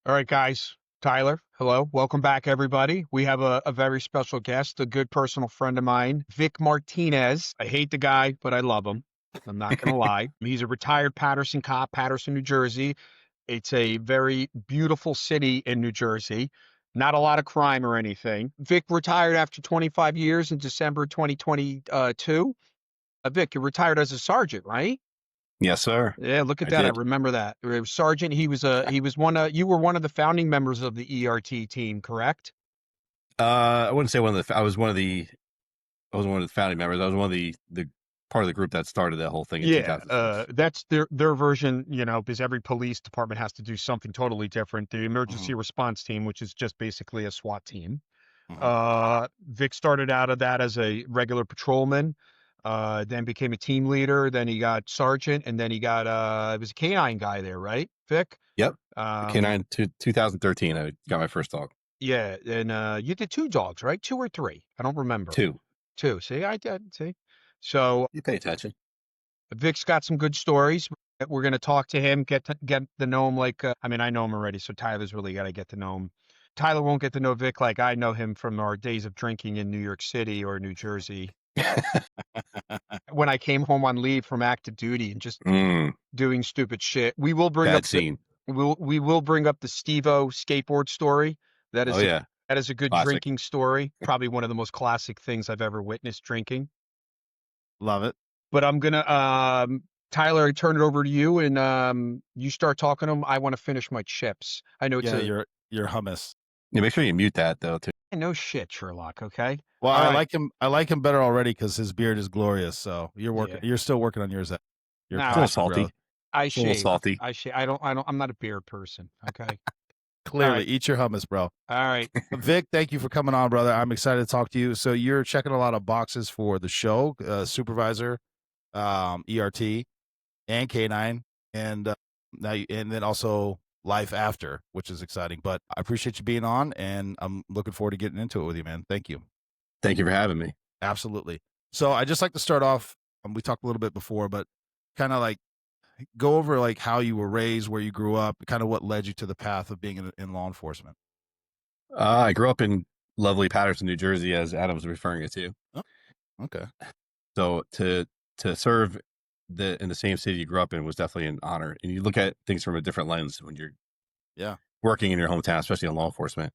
All right, guys. Tyler, hello. Welcome back, everybody. We have a very special guest, a good personal friend of mine, Vic Martinez. I hate the guy, but I love him. I'm not going to lie. He's a retired Paterson cop, Paterson, New Jersey. It's a very beautiful city in New Jersey. Not a lot of crime or anything. Vic retired after 25 years in December 2022. Vic, you retired as a sergeant, right? Yes, sir. Yeah, look at I that. I did. remember that. Sergeant, he was one of you were one of the founding members of the ERT team, correct? I wouldn't say one of the. I was one of the founding members. I was one of the part of the group that started that whole thing in Yeah, 2006. that's their version, because every police department has to do something totally different. The Hmm. emergency response team, which is just basically a SWAT team. Hmm. Vic started out of that as a regular patrolman, then became a team leader, then he got sergeant, and then he got it was a K9 guy there, right, Vic? Yep. Um, K9 2013. I got my first dog. Yeah, and you did two dogs, right? Two or three? I don't remember. Two. Two. See, I did. See. So You pay attention. Vic's got some good stories. We're gonna talk to him, get to know him. Like, I mean, I know him already, so Tyler's really got to get to know him. Tyler won't get to know Vic like I know him from our days of drinking in New York City or New Jersey. When I came home on leave from active duty and just Mm, doing stupid shit. We will bring up bad scene. we will bring up the Steve-O skateboard story. That Oh is a yeah, that is a good classic. drinking story. Probably one of the most classic things I've ever witnessed drinking. Love it. But I'm gonna Tyler, I turn it over to you and you start talking to him. I want to finish my chips. I know it's Yeah, a your hummus. Yeah, make sure you mute that though too. no shit, Sherlock, okay? Well, All I right. like him. I like him better already because his beard is glorious. So you're working. Yeah. You're still working on yours. Your No, It's a little classic growth. salty. I It's a little shave. salty. I shave. I don't I'm not a beard person, okay? All Clearly, right. eat your hummus, bro. All right. Vic, thank you for coming on, brother. I'm excited to talk to you. So you're checking a lot of boxes for the show, supervisor, ERT, and K9, and and then also life after, which is exciting. But I appreciate you being on, and I'm looking forward to getting into it with you, man. Thank you. Thank you for having me. Absolutely. So I just like to start off. We talked a little bit before, but kind of like go over like how you were raised, where you grew up, kind of what led you to the path of being in law enforcement. I grew up in lovely Paterson, New Jersey, as Adam was referring it to. Oh, okay. So to serve in the same city you grew up in was definitely an honor. And you look at things from a different lens when you're Yeah. working in your hometown, especially in law enforcement.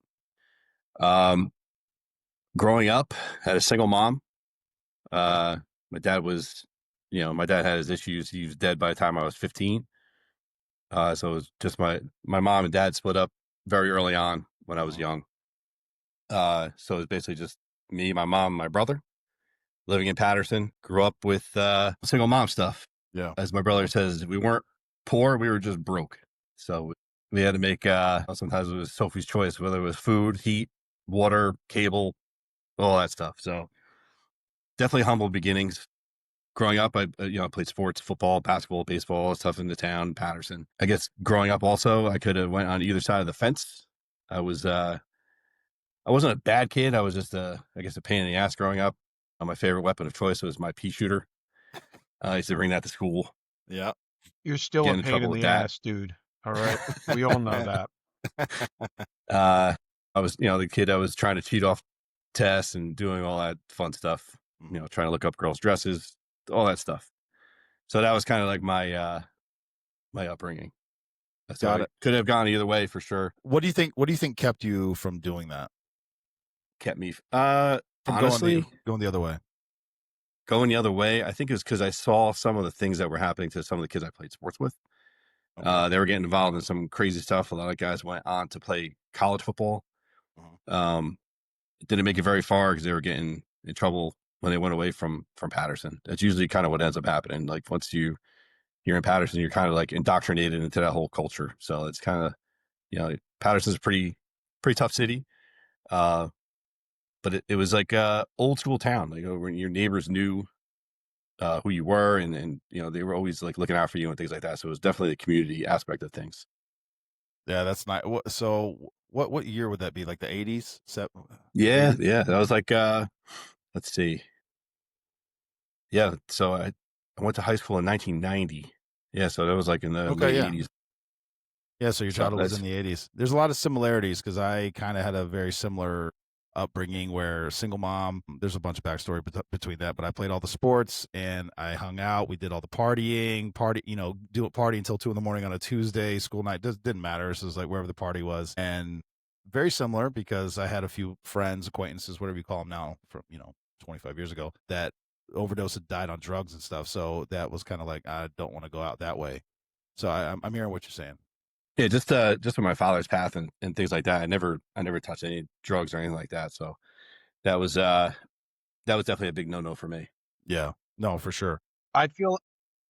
Um, Growing up, had a single mom. My dad was, my dad had his issues. He was dead by the time I was 15. So it was just my mom and dad split up very early on when I was young. So it was basically just me, my mom, my brother living in Paterson. Grew up with single mom stuff. Yeah. As my brother says, we weren't poor, we were just broke. So we had to make sometimes it was Sophie's choice, whether it was food, heat, water, cable, all that stuff. So definitely humble beginnings. Growing up, I played sports, football, basketball, baseball, all that stuff in the town, Paterson. I guess growing up also, I could have went on either side of the fence. I wasn't a bad kid. I was just I guess a pain in the ass growing up. My favorite weapon of choice was my pea shooter. I used to bring that to school. Yeah. You're still Get a in pain trouble in with the that. ass, dude. All right. We all know that. I was, the kid I was trying to cheat off tests and doing all that fun stuff. Trying to look up girls' dresses, all that stuff. So that was kind of like my upbringing. So Got I it. could have gone either way for sure. What do you think? What do you think kept you from doing that? Kept me, From honestly, going the other way. going the other way. I think it was because I saw some of the things that were happening to some of the kids I played sports with. Okay. They were getting involved in some crazy stuff. A lot of guys went on to play college football. Mhm. Didn't make it very far because they were getting in trouble when they went away from Paterson. That's usually kind of what ends up happening. Like once you're in Paterson, you're kind of like indoctrinated into that whole culture. So it's kind of, Paterson's a pretty tough city. But it was like a old school town. Like when your neighbors knew who you were, and they were always like looking out for you and things like that. So it was definitely the community aspect of things. Yeah, that's nice. So what year would that be? Like the 80s? Yeah, yeah. That was like let's see. Yeah, so I went to high school in 1990. Yeah, so that was like in the Okay, late yeah. 80s. Yeah, so your So childhood was that's in the 80s. There's a lot of similarities because I kind of had a very similar upbringing where single mom, there's a bunch of backstory between that, but I played all the sports and I hung out. We did all the do a party until 2 a.m. on a Tuesday, school night. Didn't matter. So it was like wherever the party was. And very similar because I had a few friends, acquaintances, whatever you call them now from, 25 years ago that overdosed and died on drugs and stuff. So that was kind of like, I don't want to go out that way. So I'm hearing what you're saying. yeah, just with my father's path and things like that. I never touched any drugs or anything like that. So that was definitely a big no for me. Yeah, no, for sure. I feel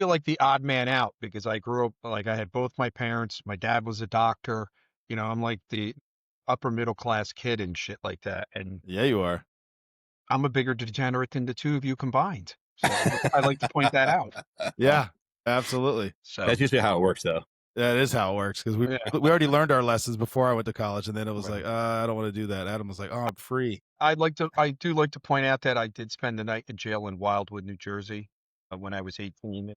like the odd man out because I grew up like I had both my parents. My dad was a doctor. I'm like the upper middle class kid and shit like that. And Yeah, you are. I'm a bigger degenerate than the two of you combined. So I like to point that out. Yeah, absolutely. So That's usually how it works, though. That is how it works because yeah. we already learned our lessons before I went to college, and then it was Right. like, I don't want to do that. Adam was like, oh, I'm free. I do like to point out that I did spend the night in jail in Wildwood, New Jersey, when I was 18.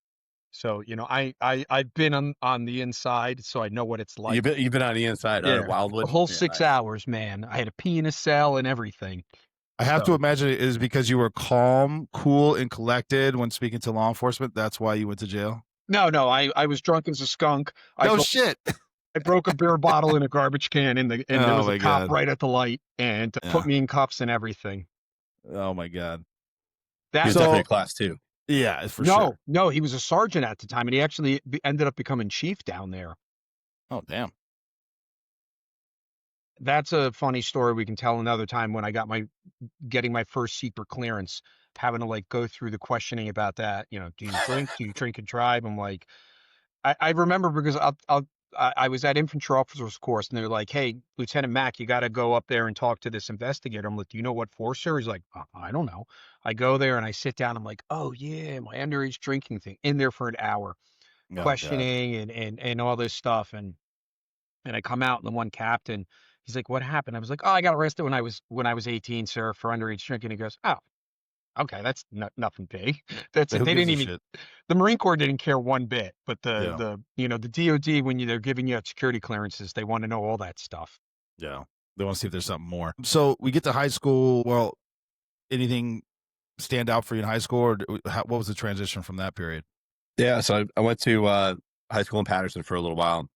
So, I've been on the inside, so I know what it's like. You've been on the inside, Yeah. Wildwood. The whole Yeah, 6 nice. hours, man. I had to pee in a cell and everything. I have to imagine it is because you were calm, cool, and collected when speaking to law enforcement. That's why you went to jail. No, I was drunk as a skunk. Shit. I broke a beer bottle in a garbage can and there was Oh a my cop God. right at the light and Yeah. put me in cuffs and everything. Oh my God. He's definitely a class 2. Yeah, for sure. No, he was a sergeant at the time and he actually ended up becoming chief down there. Oh, damn. That's a funny story we can tell another time when I got getting my first secret clearance, having to like go through the questioning about that. Do you drink? Do you drink and drive? I'm like, I remember because I was at infantry officers course and they're like, hey, Lieutenant Mack, you got to go up there and talk to this investigator. I'm like, do you know what for, sir? He's like, I don't know. I go there and I sit down. I'm like, oh yeah, my underage drinking thing in there for an hour, questioning and all this stuff. And I come out and the one captain, he's like, what happened? I was like, oh, I got arrested when I was 18, sir, for underage drinking. He goes, oh, okay, that's nothing big. That's it. Who They gives didn't a even. shit? The Marine Corps didn't care one bit, but Yeah. the DOD when they're giving you security clearances, they want to know all that stuff. Yeah. They want to see if there's something more. So we get to high school. Well, anything stand out for you in high school, or what was the transition from that period? Yeah, so I went to high school in Paterson for a little while.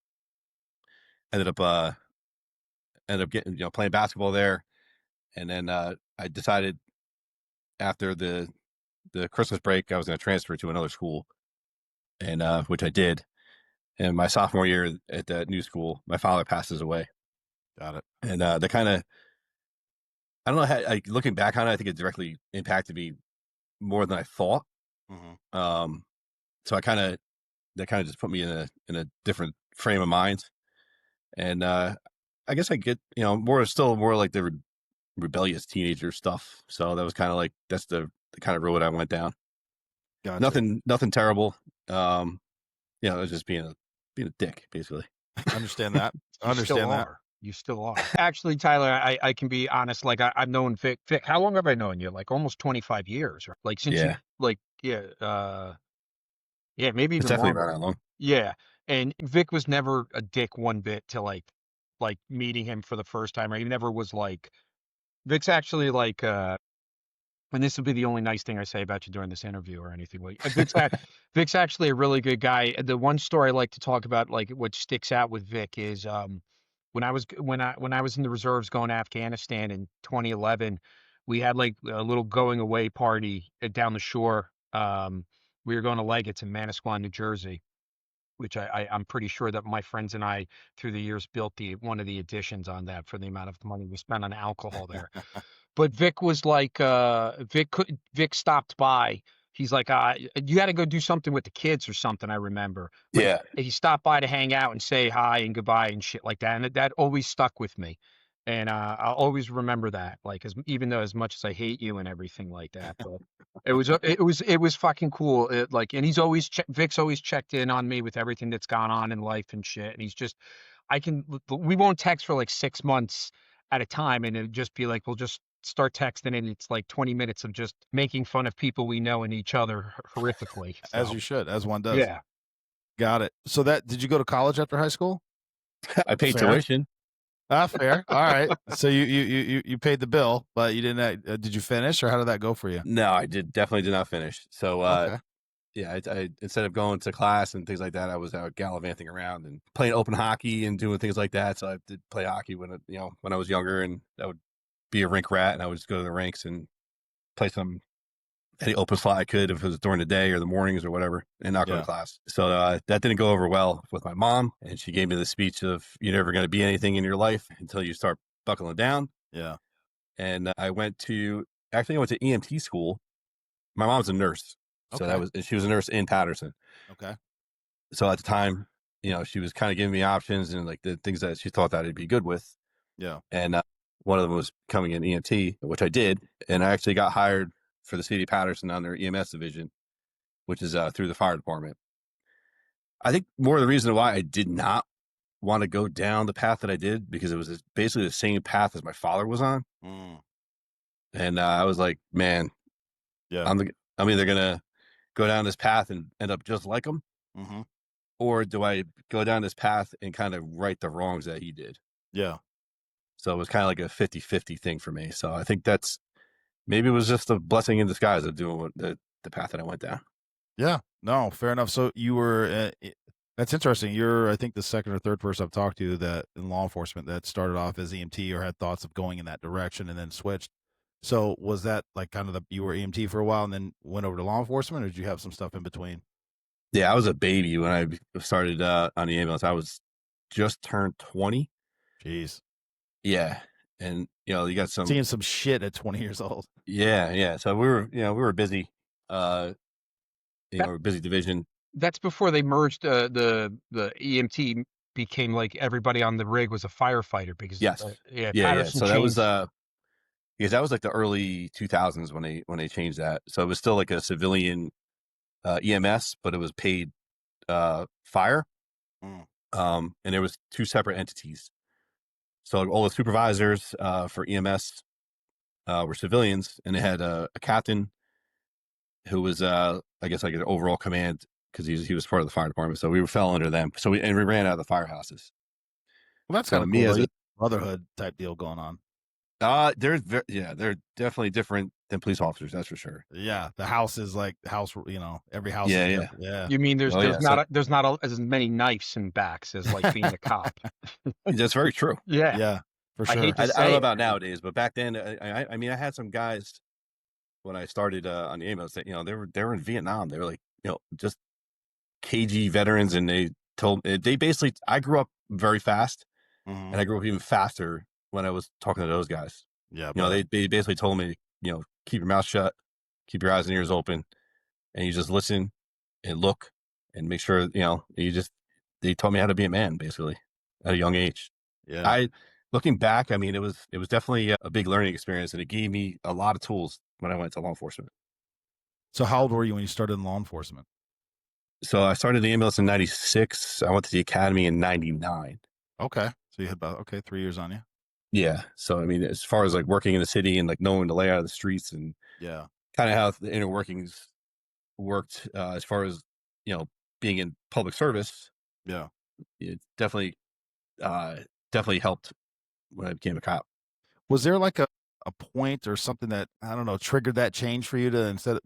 Ended up getting playing basketball there, and then I decided after the Christmas break I was going to transfer to another school, and which I did. And my sophomore year at that new school, my father passes away. Got it. And the kind of, I don't know how, like, looking back on it, I think it directly impacted me more than I thought. Mm-hmm. So that kind of just put me in a different frame of mind. And I guess I get, still more like the rebellious teenager stuff. So that was kind of like, that's the kind of road I went down. Gotcha. Nothing terrible. It was just being a dick, basically. I understand that. I understand that. You still are. Actually, Tyler, I can be honest. Like I've known Vic. Vic, how long have I known you? Like almost 25 years. Or like since you like maybe even It's definitely longer. not that long. Yeah, and Vic was never a dick one bit to like meeting him for the first time. Or he never was like. Vic's actually like and this will be the only nice thing I say about you during this interview or anything. Like Vic's actually a really good guy. The one story I like to talk about, like what sticks out with Vic, is when I was in the reserves going to Afghanistan in 2011, we had like a little going away party down the shore. We were going to Leggett's in Manasquan, New Jersey, which I'm pretty sure that my friends and I through the years built one of the additions on that for the amount of money we spent on alcohol there. But Vic was like, Vic stopped by. He's like, you got to go do something with the kids or something. I remember. But Yeah. he stopped by to hang out and say hi and goodbye and shit like that. And that always stuck with me. And I'll always remember that. Like, even though as much as I hate you and everything like that, but it was fucking cool. And he's always Vic's always checked in on me with everything that's gone on in life and shit. And he's just, we won't text for like 6 months at a time, and it'd just be like, we'll just start texting and it's like 20 minutes of just making fun of people we know and each other horrifically. So, As you should, as one does. yeah. Got it. So did you go to college after high school? I paid Fair. tuition. Fair. All right. So you paid the bill, but you didn't. Did you finish, or how did that go for you? No, I definitely did not finish. So Okay. yeah, I instead of going to class and things like that, I was out gallivanting around and playing open hockey and doing things like that. So I did play hockey when when I was younger, and I would be a rink rat, and I would just go to the rinks and play any open slot I could if it was during the day or the mornings or whatever, and not go to Yeah. class. So that didn't go over well with my mom, and she gave me the speech of "You're never going to be anything in your life until you start buckling down." Yeah. And I went to EMT school. My mom's a nurse, so Okay. she was a nurse in Paterson. Okay. So at the time, she was kind of giving me options and like the things that she thought that I'd be good with. Yeah. And one of them was coming in EMT, which I did. And I actually got hired for the city of Paterson on their EMS division, which is through the fire department. I think more of the reason why I did not want to go down the path that I did, because it was basically the same path as my father was on. Mm. And I was like, man, Yeah. I'm either going to go down this path and end up just like him, Mm-hmm. or do I go down this path and kind of right the wrongs that he did? Yeah. So it was kind of like a 50-50 thing for me. So I think maybe it was just a blessing in disguise of doing the path that I went down. Yeah. No, fair enough. So you were. That's interesting. You're, I think, the second or third person I've talked to that in law enforcement that started off as EMT or had thoughts of going in that direction and then switched. So was that like kind of you were EMT for a while and then went over to law enforcement, or did you have some stuff in between? Yeah, I was a baby when I started on the ambulance. I was just turned 20. Jeez. Yeah. And, you got some. Seeing some shit at 20 years old. Yeah. Yeah. So we were busy, That, we're a busy division. that's before they merged the EMT became like everybody on the rig was a firefighter because Yes. yeah, Yeah. Yeah. Paterson So that was, changed. because that was like the early 2000s when they changed that. So it was still like a civilian EMS, but it was paid fire. Mm. And there was two separate entities. So all the supervisors for EMS were civilians, and they had a captain who was, I guess, like an overall command, because he was part of the fire department. So we fell under them. So we ran out of the firehouses. Well, that's So kind of me cool. as Though. a Brotherhood type deal going on. they're definitely different than police officers. That's for sure. Yeah, the house is like house. Every house. Yeah, is yeah. different. Yeah. You mean Oh, there's yeah. So not as many knives and backs as like being a cop? that's very true. Yeah, Yeah, for I sure. hate to I don't know say it. about nowadays, but back then, I mean, I had some guys when I started on the ambulance that they were in Vietnam. They were like just KG veterans, and they basically. I grew up very fast, Mhm. and I grew up even faster when I was talking to those guys. Yeah, They basically told me, keep your mouth shut, keep your eyes and ears open, and you just listen and look and make sure they told me how to be a man basically at a young age. yeah. I Looking back, I mean, it was definitely a big learning experience, and it gave me a lot of tools when I went to law enforcement. So how old were you when you started in law enforcement? So I started the ambulance in '96. I went to the academy in '99. Okay, so you had about 3 years on you. Yeah. So I mean, as far as like working in the city and like knowing the layout of the streets and Yeah, kind of how the inner workings worked, as far as being in public service, yeah. it uh, definitely helped when I became a cop. Was there like a point or something that I don't know triggered that change for you to instead of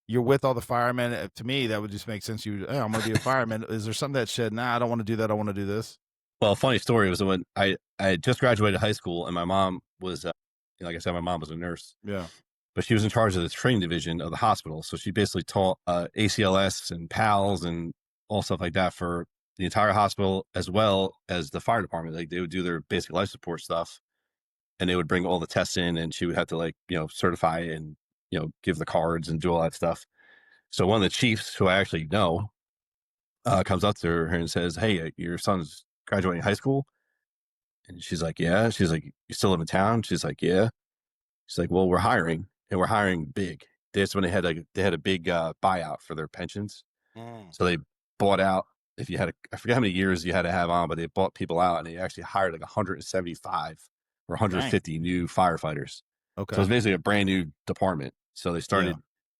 you're with all the firemen? To me, that would just make sense. Hey, I'm going to be a fireman. Is there something that said, nah, I don't want to do that. I want to do this. Well, a funny story was when I had just graduated high school, and my mom was, like I said, my mom was a nurse, Yeah. but she was in charge of the training division of the hospital. So she basically taught ACLS and PALS and all stuff like that for the entire hospital, as well as the fire department. Like they would do their basic life support stuff, and they would bring all the tests in, and she would have to certify and give the cards and do all that stuff. So one of the chiefs, who I actually know, comes up to her and says, "Hey, your son's graduating high school." And she's like, "Yeah." She's like, "You still live in town?" She's like, "Yeah." She's like, "Well, we're hiring, and we're hiring big." That's when they had a big buyout for their pensions. Mm. So they bought out. If you had I forget how many years you had to have on, but they bought people out, and they actually hired like 175 or 150 new firefighters. Okay. So it's basically a brand new department. So they started,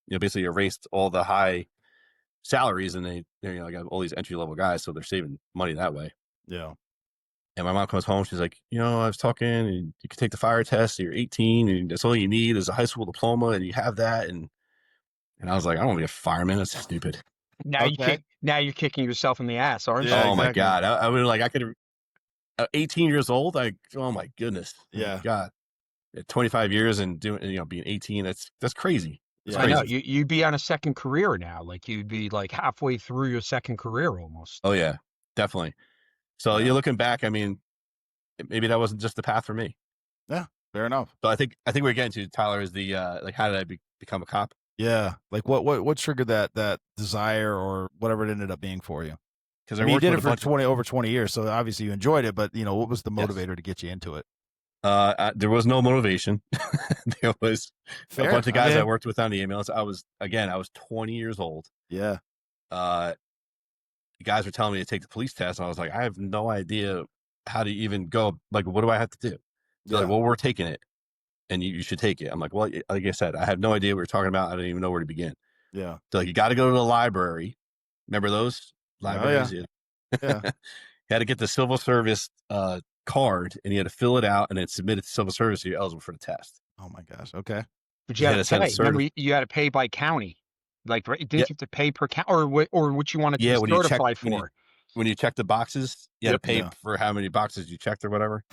basically erased all the high salaries, and they got all these entry level guys. So they're saving money that way. Yeah. And my mom comes home. She's like, I was talking, and you can take the fire test. You're 18, and that's all you need is a high school diploma, and you have that. And I was like, I don't want to be a fireman. That's stupid. Now you're kicking yourself in the ass, aren't Yeah, you? Oh my exactly. God. I would I could 18 years old. Oh my goodness. Yeah. God. At 25 years and doing, being 18, that's crazy. That's Yeah. I know crazy. you'd be on a second career now. Like you'd be like halfway through your second career almost. Oh yeah, definitely. So Yeah. you're looking back, I mean, maybe that wasn't just the path for me. Yeah, fair enough. So I think we're getting to, Tyler, is the like, how did I become a cop? Yeah, like what triggered that desire or whatever it ended up being for you? Because I mean, you worked did with it for 20 years, so obviously you enjoyed it. But what was the Yes. motivator to get you into it? There was no motivation. There was Fair. a bunch of guys I mean, worked with on the ambulance. I was 20 years old. Yeah, The guys were telling me to take the police test, and I was like, I have no idea how to even go. Like, what do I have to do? They're like, well, we're taking it, and you should take it. I'm like, well, like I said, I have no idea what we're talking about. I don't even know where to begin. yeah. So like, you got to go to the library. Remember those libraries? Yeah. You had to get the civil service card, and you had to fill it out and then submit it to civil service so you're eligible for the test. Oh my gosh. Okay. But You you had had to to send pay. a Remember, you had to pay by county. Like, didn't Yep. you have to pay per count, or what you wanted to Yeah, be when you check certified for? when you check the boxes, you had to pay for how many boxes you checked or whatever.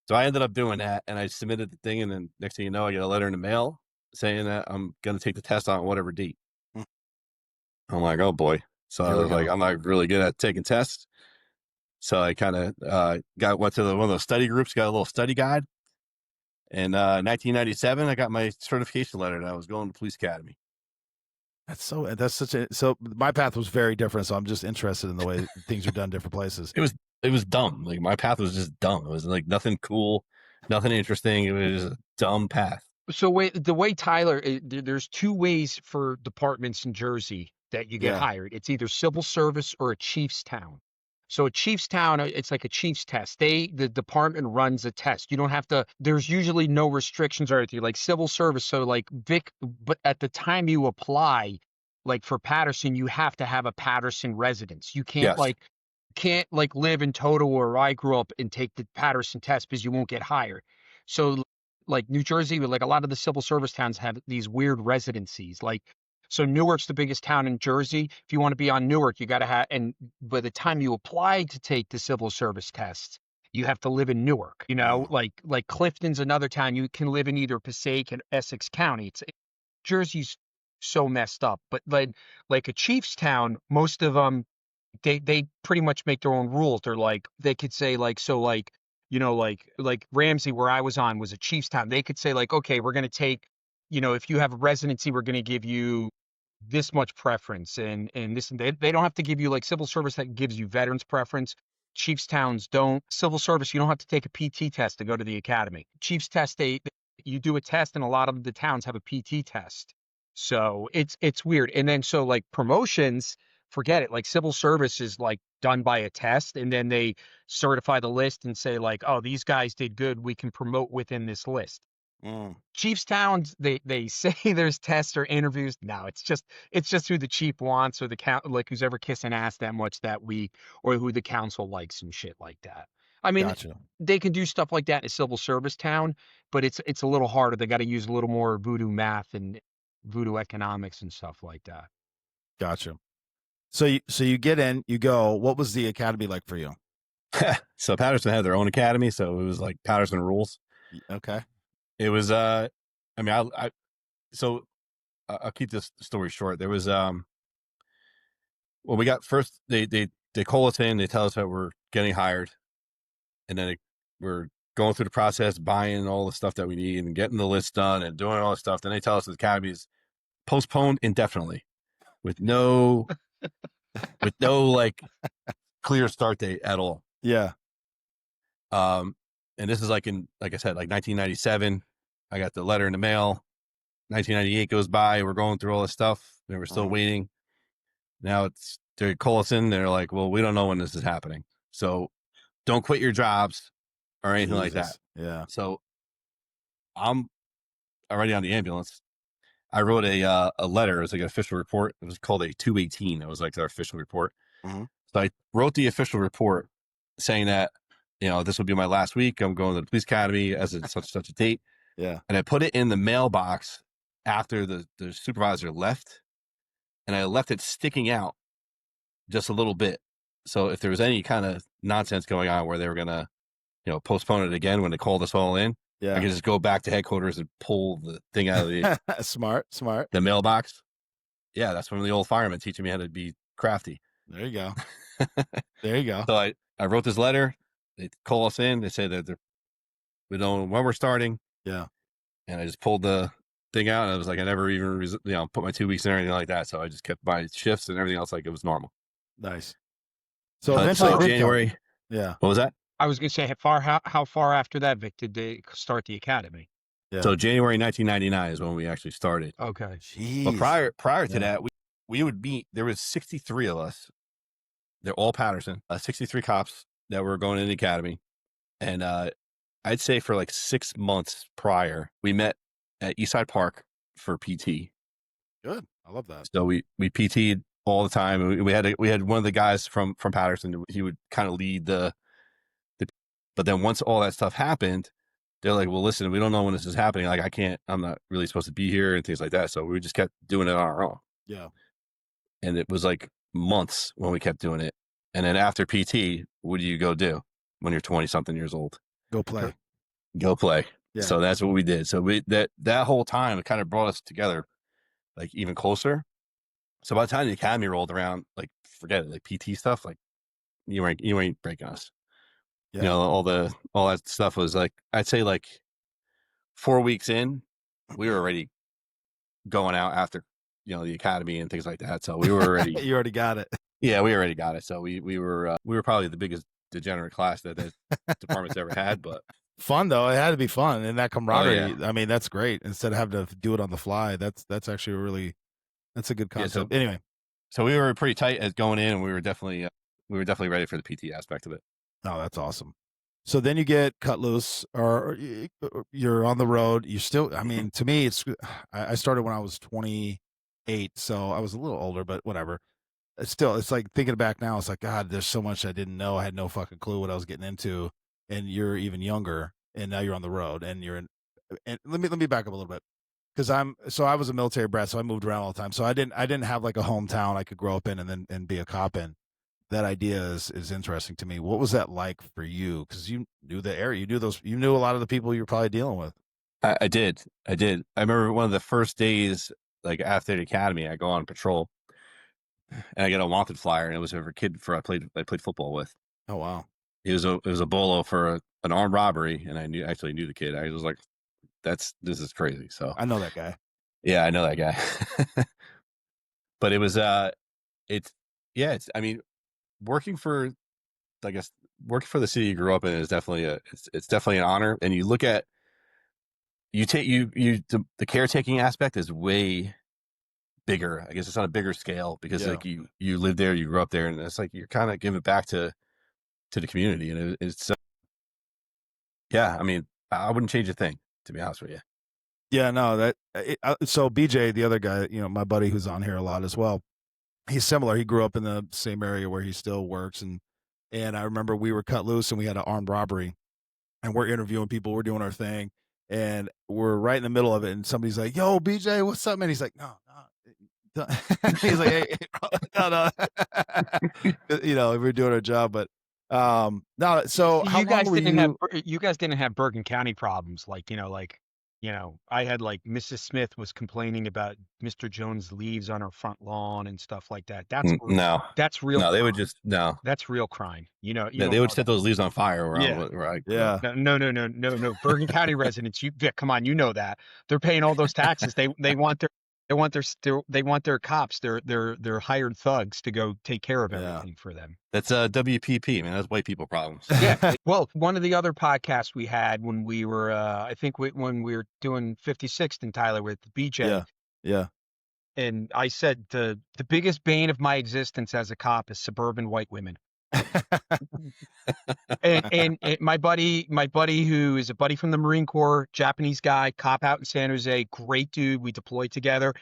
So I ended up doing that, and I submitted the thing, and then next thing you know, I get a letter in the mail saying that I'm going to take the test on whatever date. Hmm. I'm like, oh boy. So I was like, I'm not really good at taking tests. So I kind of went to one of those study groups, got a little study guide. And 1997, I got my certification letter, and I was going to police academy. So my path was very different. So I'm just interested in the way things are done different places. It was dumb. Like, my path was just dumb. It was like nothing cool, nothing interesting. It was a dumb path. So the way Tyler, there's two ways for departments in Jersey that you get hired. It's either civil service or a chief's town. So a chief's town, it's like a chief's test. The department runs a test. You don't have to, there's usually no restrictions or anything like civil service. So like Vic, but at the time you apply, like for Paterson, you have to have a Paterson residence. You can't live in Toto where I grew up and take the Paterson test because you won't get hired. So like New Jersey, like a lot of the civil service towns have these weird residencies. Like, so Newark's the biggest town in Jersey. If you want to be on Newark, you got to have, and by the time you apply to take the civil service test, you have to live in Newark. Like Clifton's another town. You can live in either Passaic and Essex County. Jersey's so messed up. But like a chief's town, most of them, they pretty much make their own rules. They're like, they could say like, so like, like Ramsey, where I was on, was a chief's town. They could say like, okay, we're going to take, if you have a residency, we're going to give you this much preference and this, and they don't have to give you, like civil service that gives you veterans preference. Chiefs towns don't. Civil service, you don't have to take a PT test to go to the academy. Chiefs test, you do a test, and a lot of the towns have a PT test. So it's weird. And then so like promotions, forget it. Like civil service is like done by a test, and then they certify the list and say like, oh, these guys did good, we can promote within this list. Chiefs towns, they say there's tests or interviews. No, it's just who the chief wants, or the count, like who's ever kissing ass that much that week, or who the council likes and shit like that. I mean, they can do stuff like that in a civil service town, but it's a little harder. They got to use a little more voodoo math and voodoo economics and stuff like that. Gotcha. So you get in, you go. What was the academy like for you? So Paterson had their own academy, so it was like Paterson rules. Okay. It was I mean, I'll keep this story short. There was well, we got first, they call us in, they tell us that we're getting hired, and then we're going through the process, buying all the stuff that we need and getting the list done and doing all the stuff. Then they tell us the academy is postponed indefinitely with no like clear start date at all. Yeah. And this is like I said, like 1997, I got the letter in the mail. 1998 goes by. We're going through all this stuff, and we're still waiting. Now they call us in. They're like, well, we don't know when this is happening, so don't quit your jobs or anything like that. Yeah. So I'm already on the ambulance. I wrote a letter. It was like an official report. It was called a 218. It was like our official report. So I wrote the official report saying that this will be my last week. I'm going to the police academy as of such a date. Yeah. And I put it in the mailbox after the supervisor left, and I left it sticking out just a little bit. So if there was any kind of nonsense going on where they were going to, postpone it again when they called us all in, I could just go back to headquarters and pull the thing out of the Smart. the mailbox. Yeah, that's from the old fireman teaching me how to be crafty. There you go. There you go. So I wrote this letter. They call us in. They say that we don't know when we're starting. Yeah. And I just pulled the thing out, and I was like, I never even, put my 2 weeks in or anything like that. So I just kept my shifts and everything else like it was normal. Nice. So eventually, January. Yeah. What was that? I was going to say, how far after that, Vic, did they start the academy? Yeah. So January 1999 is when we actually started. Okay. Jeez. But prior to that, we would meet. There was 63 of us. They're all Paterson. 63 cops that were going in the academy, and I'd say for like 6 months prior, we met at Eastside Park for PT. Good. I love that. So we PT'd all the time. We had one of the guys from Paterson. He would kind of lead the. But then once all that stuff happened, they're like, well, listen, we don't know when this is happening. Like, I'm not really supposed to be here and things like that. So we just kept doing it on our own. Yeah. And it was like months when we kept doing it. And then after PT, what do you go do when you're 20 something years old? Go play. Go play. Yeah. So that's what we did. So that whole time, it kind of brought us together like even closer. So by the time the academy rolled around, like forget it, like PT stuff, like you ain't breaking us. Yeah. All that stuff was like, I'd say like 4 weeks in, we were already going out after, the academy and things like that. So we were already, You already got it. yeah, we already got it. So we were probably the biggest degenerate class that the department's ever had, but fun though. It had to be fun. And that camaraderie, yeah. I mean, that's great. Instead of having to do it on the fly, that's actually that's a good concept. Anyway. So we were pretty tight as going in, and we were definitely ready for the PT aspect of it. Oh, that's awesome. So then you get cut loose, or you're on the road. You still, I mean, to me, I started when I was 28, so I was a little older, but whatever. It's like thinking back now, it's like, God, there's so much I didn't know. I had no fucking clue what I was getting into, and you're even younger, and now you're on the road, and you're in. And let me back up a little bit, because I was a military brat, so I moved around all the time. So I didn't have like a hometown I could grow up in and be a cop in. That idea is interesting to me. What was that like for you? Because you knew the area, you knew a lot of the people you were probably dealing with. I did. I remember one of the first days, like after the academy, I go on patrol, and I get a wanted flyer, and it was for a kid I played football with. Oh wow! It was a bolo for an armed robbery, and I actually knew the kid. I was like, this is crazy. So I know that guy. Yeah, I know that guy. But it was I mean, working for the city you grew up in is definitely it's definitely an honor. And you look at the caretaking aspect is way bigger. I guess it's on a bigger scale because like you live there, you grew up there, and it's like you're kind of giving it back to the community. And it's I mean, I wouldn't change a thing, to be honest with you. Yeah, no, so BJ, the other guy, my buddy who's on here a lot as well, he's similar. He grew up in the same area where he still works. And I remember we were cut loose and we had an armed robbery, and we're interviewing people. We're doing our thing, and we're right in the middle of it. And somebody's like, "Yo, BJ, what's up, man?" He's like, "No." He's like, "Hey, no." We're doing our job, but no. So how you guys long were didn't you guys didn't have Bergen County problems I had like Mrs. Smith was complaining about Mr. Jones' leaves on her front lawn and stuff like that. That's no, that's real. No, crime. They would just no. That's real crime. They would set those leaves on fire. Yeah. No. Bergen County residents, Vic, come on, you know that they're paying all those taxes. They want their cops, their hired thugs to go take care of everything for them. That's WPP, man. That's white people problems. Yeah. Well, one of the other podcasts we had when we were, I think when we were doing 56th in Tyler with BJ. Yeah. And I said the biggest bane of my existence as a cop is suburban white women. and my buddy who is a buddy from the Marine Corps, Japanese guy, cop out in San Jose, great dude. We deployed together.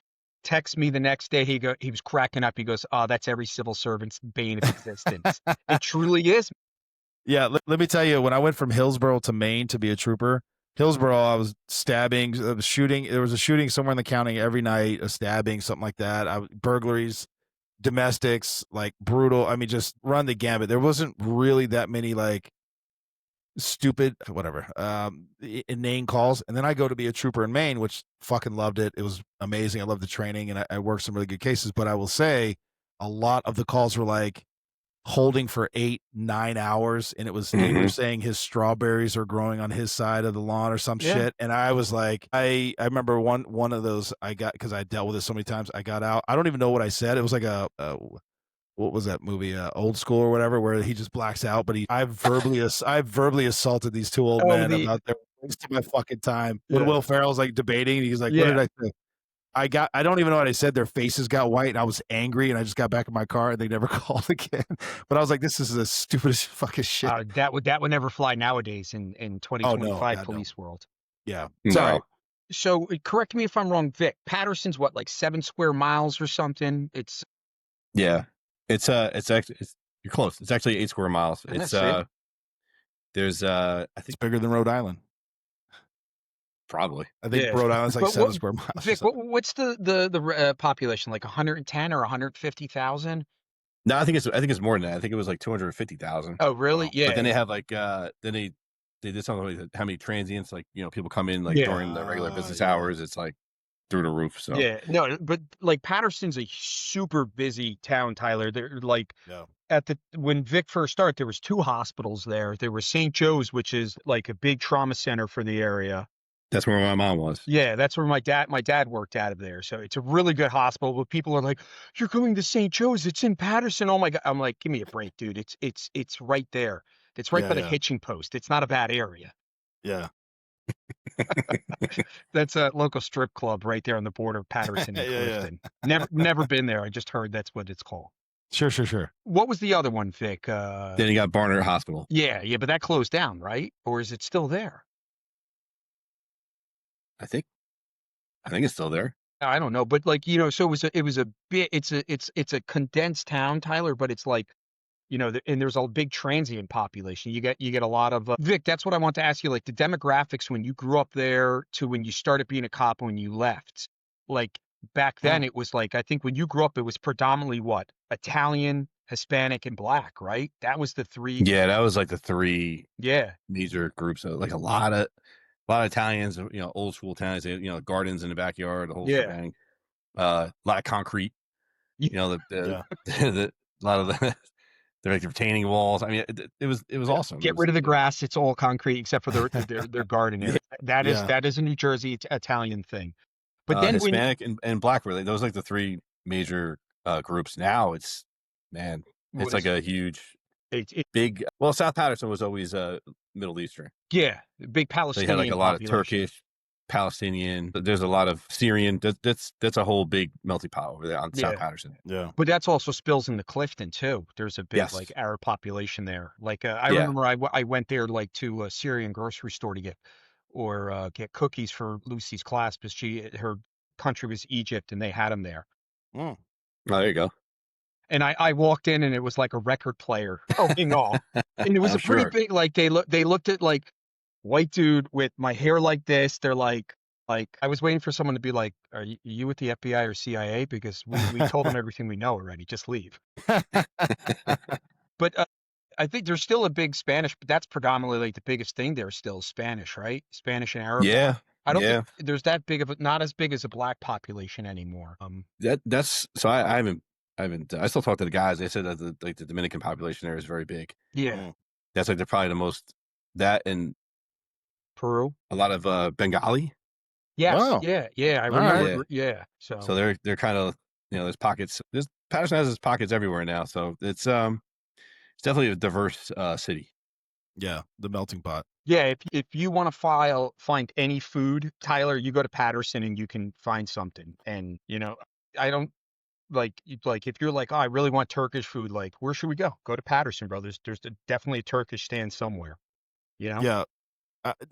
Texts me the next day. He was cracking up. He goes, "Oh, that's every civil servant's bane of existence." It truly is. Yeah, let me tell you, when I went from Hillsborough to Maine to be a trooper, Hillsborough, I was stabbing, I was shooting. There was a shooting somewhere in the county every night, a stabbing, something like that. Burglaries, domestics, like brutal. I mean, just run the gambit. There wasn't really that many like stupid, whatever, inane calls. And then I go to be a trooper in Maine, which fucking loved it. It was amazing. I loved the training, and I worked some really good cases. But I will say, a lot of the calls were like holding for 8-9 hours, and it was neighbor saying his strawberries are growing on his side of the lawn or some shit. And I was like, I remember one of those I got, because I dealt with it so many times. I got out, I don't even know what I said. It was like a what was that movie, Old School or whatever, where he just blacks out. But I've verbally assaulted these two old men about their wasting my fucking time. When Will Ferrell's like debating, he's like, what did I say? I don't even know what I said. Their faces got white, and I was angry, and I just got back in my car, and they never called again. But I was like, this is the stupidest fucking shit. That would never fly nowadays in 2025 police world. Yeah. Sorry. So correct me if I'm wrong, Vic. Paterson's what, like 7 square miles or something? It's actually you're close. It's actually 8 square miles. It's there's I think it's bigger than Rhode Island. Probably. I think Rhode Island's like 7 square miles. Vic, what's the population? Like 110 or 150,000? No, I think it's more than that. I think it was like 250,000. Oh, really? Yeah. But then they have like then they did something like how many transients, like, you know, people come in like during the regular business hours. It's like through the roof. So no, but like Paterson's a super busy town, Tyler. They're like when Vic first started, there was 2 hospitals there. There was St. Joe's, which is like a big trauma center for the area. That's where my mom was. Yeah, that's where my dad worked out of there. So it's a really good hospital. But people are like, "You're going to St. Joe's? It's in Paterson." Oh my God! I'm like, give me a break, dude. It's right there. It's right by the hitching post. It's not a bad area. Yeah. That's a local strip club right there on the border of Paterson and Clifton. Never been there. I just heard that's what it's called. Sure. What was the other one, Vic? Then you got Barnard Hospital. Yeah, but that closed down, right? Or is it still there? I think it's still there. I don't know, but like, you know, so it was a bit. It's a condensed town, Tyler, but it's like, you know, and there's a big transient population. You get a lot of Vic. That's what I want to ask you. Like the demographics when you grew up there to when you started being a cop, when you left. Like back then, it was like, I think when you grew up, it was predominantly what, Italian, Hispanic, and Black, right? That was the 3. Yeah, that was like the 3. Yeah, major groups. Like a lot of Italians, you know, old school Italians. You know, gardens in the backyard, the whole shebang. A lot of concrete. You know, the a lot of the they're like retaining walls. I mean, it was awesome. Get rid of the grass; it's all concrete except for their garden area. That is a New Jersey Italian thing. But then Hispanic and Black, really, those are like the 3 major groups. Now it's like a huge, big. Well, South Paterson was always Middle Eastern. Yeah, big Palestinian. They had like a lot of population. Turkish, Palestinian. There's a lot of Syrian. That's a whole big melting pot over there on South Paterson. Yeah, but that's also spills into Clifton too. There's a big like Arab population there. Like I remember I went there like to a Syrian grocery store to get cookies for Lucy's class because her country was Egypt and they had them there. Oh, there you go. And I walked in and it was like a record player going off, and it was pretty big. Like they looked at like white dude with my hair like this. They're like I was waiting for someone to be like, "Are you with the FBI or CIA?" Because we told them everything we know already. Just leave. But I think there's still a big Spanish, but that's predominantly like the biggest thing there still Spanish, right? Spanish and Arab. Yeah. I don't think there's that big of not as big as a Black population anymore. That's so I haven't. I still talk to the guys. They said that the Dominican population there is very big. Yeah, that's like they're probably the most. That and Peru, a lot of Bengali. Yes, I remember. Yeah, so they're kind of, you know, there's pockets. Paterson has its pockets everywhere now, so it's definitely a diverse city. Yeah, the melting pot. Yeah, if you want to find any food, Tyler, you go to Paterson and you can find something. And you know, I don't. Like if you're like, oh, I really want Turkish food, like where should we go? Go to Paterson, bro. There's definitely a Turkish stand somewhere. You know? Yeah.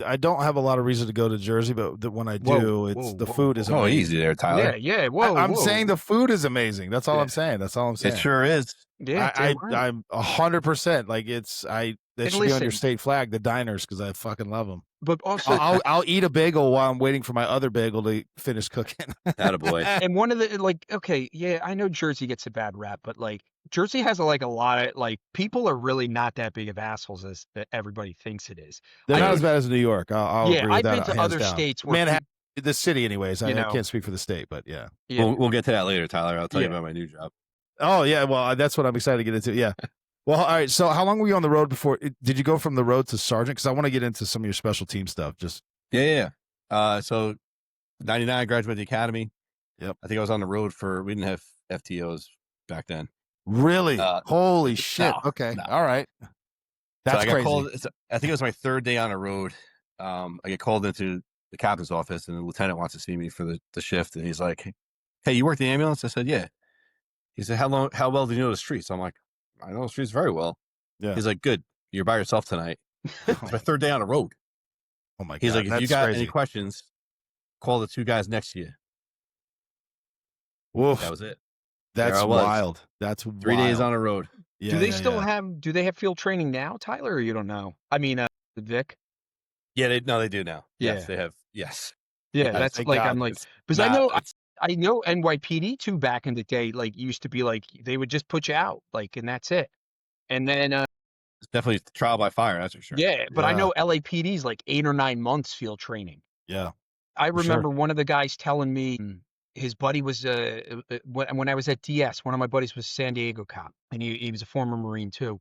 I don't have a lot of reason to go to Jersey, but when I do, the food is amazing. Easy there, Tyler. Yeah. Whoa, I'm saying the food is amazing. That's all I'm saying. It sure is. Yeah, damn right. I'm 100%. Like that And should be on your listen, state flag, the diners, because I fucking love them. but also, I'll eat a bagel while I'm waiting for my other bagel to finish cooking. Attaboy. and one of the like, okay, yeah, I know Jersey gets a bad rap, but like Jersey has like a lot of like people are really not that big of assholes as that everybody thinks it is. They're I've not been, as bad as New York. I'll yeah, agree with I've been that to hands other down. states where Manhattan, the city, anyways. you I know, can't speak for the state, but yeah. yeah, We'll get to that later, Tyler. I'll tell you Yeah. about my new job. Oh yeah, well that's what I'm excited to get into. Yeah. Well, all right. So how long were you on the road before? Did you go from the road to sergeant? Because I want to get into some of your special team stuff. Just Yeah. So 99, I graduated the academy. Yep. I think I was on the road we didn't have FTOs back then. really, holy shit. no, Okay, no. all right. That's so I got crazy. called. I think it was my third day on the road. I get called into the captain's office, and the lieutenant wants to see me for the shift. And he's like, "Hey, you work the ambulance?" I said, "Yeah." He said, "How well do you know the streets?" I'm like, "I know the streets very well." Yeah. He's like, "Good. You're by yourself tonight." It's my third day on the road. Oh my god. He's like, "If you that's got crazy. any questions, call the two guys next to you." Woof. That was it. That's there I was. wild. That's 3 days on the road. Yeah, do they yeah, still yeah. have? Do they have field training now, Tyler? Or you don't know? I mean, Vic. Yeah, they do now. Yes, Yeah. they have. Yes. Yeah, Yeah, that's thank like God. I'm like It's because not- I know NYPD too back in the day like used to be like they would just put you out like and that's it. And then It's definitely trial by fire. That's for sure. yeah, but I Yeah. know LAPD's like 8 or 9 months field training. Yeah. I For sure. remember one of the guys telling me his buddy was when I was at DS, one of my buddies was a San Diego cop and he was a former Marine too.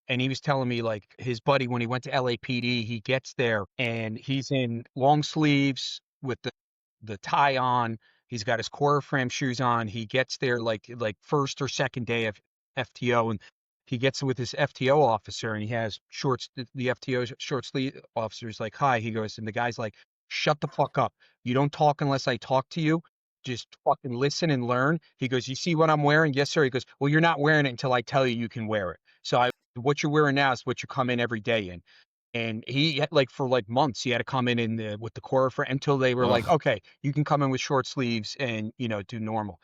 And he was telling me like his buddy when he went to LAPD, he gets there and he's in long sleeves with the tie on. He's got his quarter frame shoes on. He gets there like first or second day of FTO and he gets with his FTO officer and he has shorts. The FTO short sleeve officer is like, "Hi." He goes, and the guy's like, "Shut the fuck up. You don't talk unless I talk to you. Just fucking listen and learn." He goes, "You see what I'm wearing?" "Yes, sir." He goes, "Well, you're not wearing it until I tell you you can wear it. So what you're wearing now is what you come in every day in." And he had, like for like months, he had to come in with the core frame until they were like, Ugh. "Okay, you can come in with short sleeves and do normal."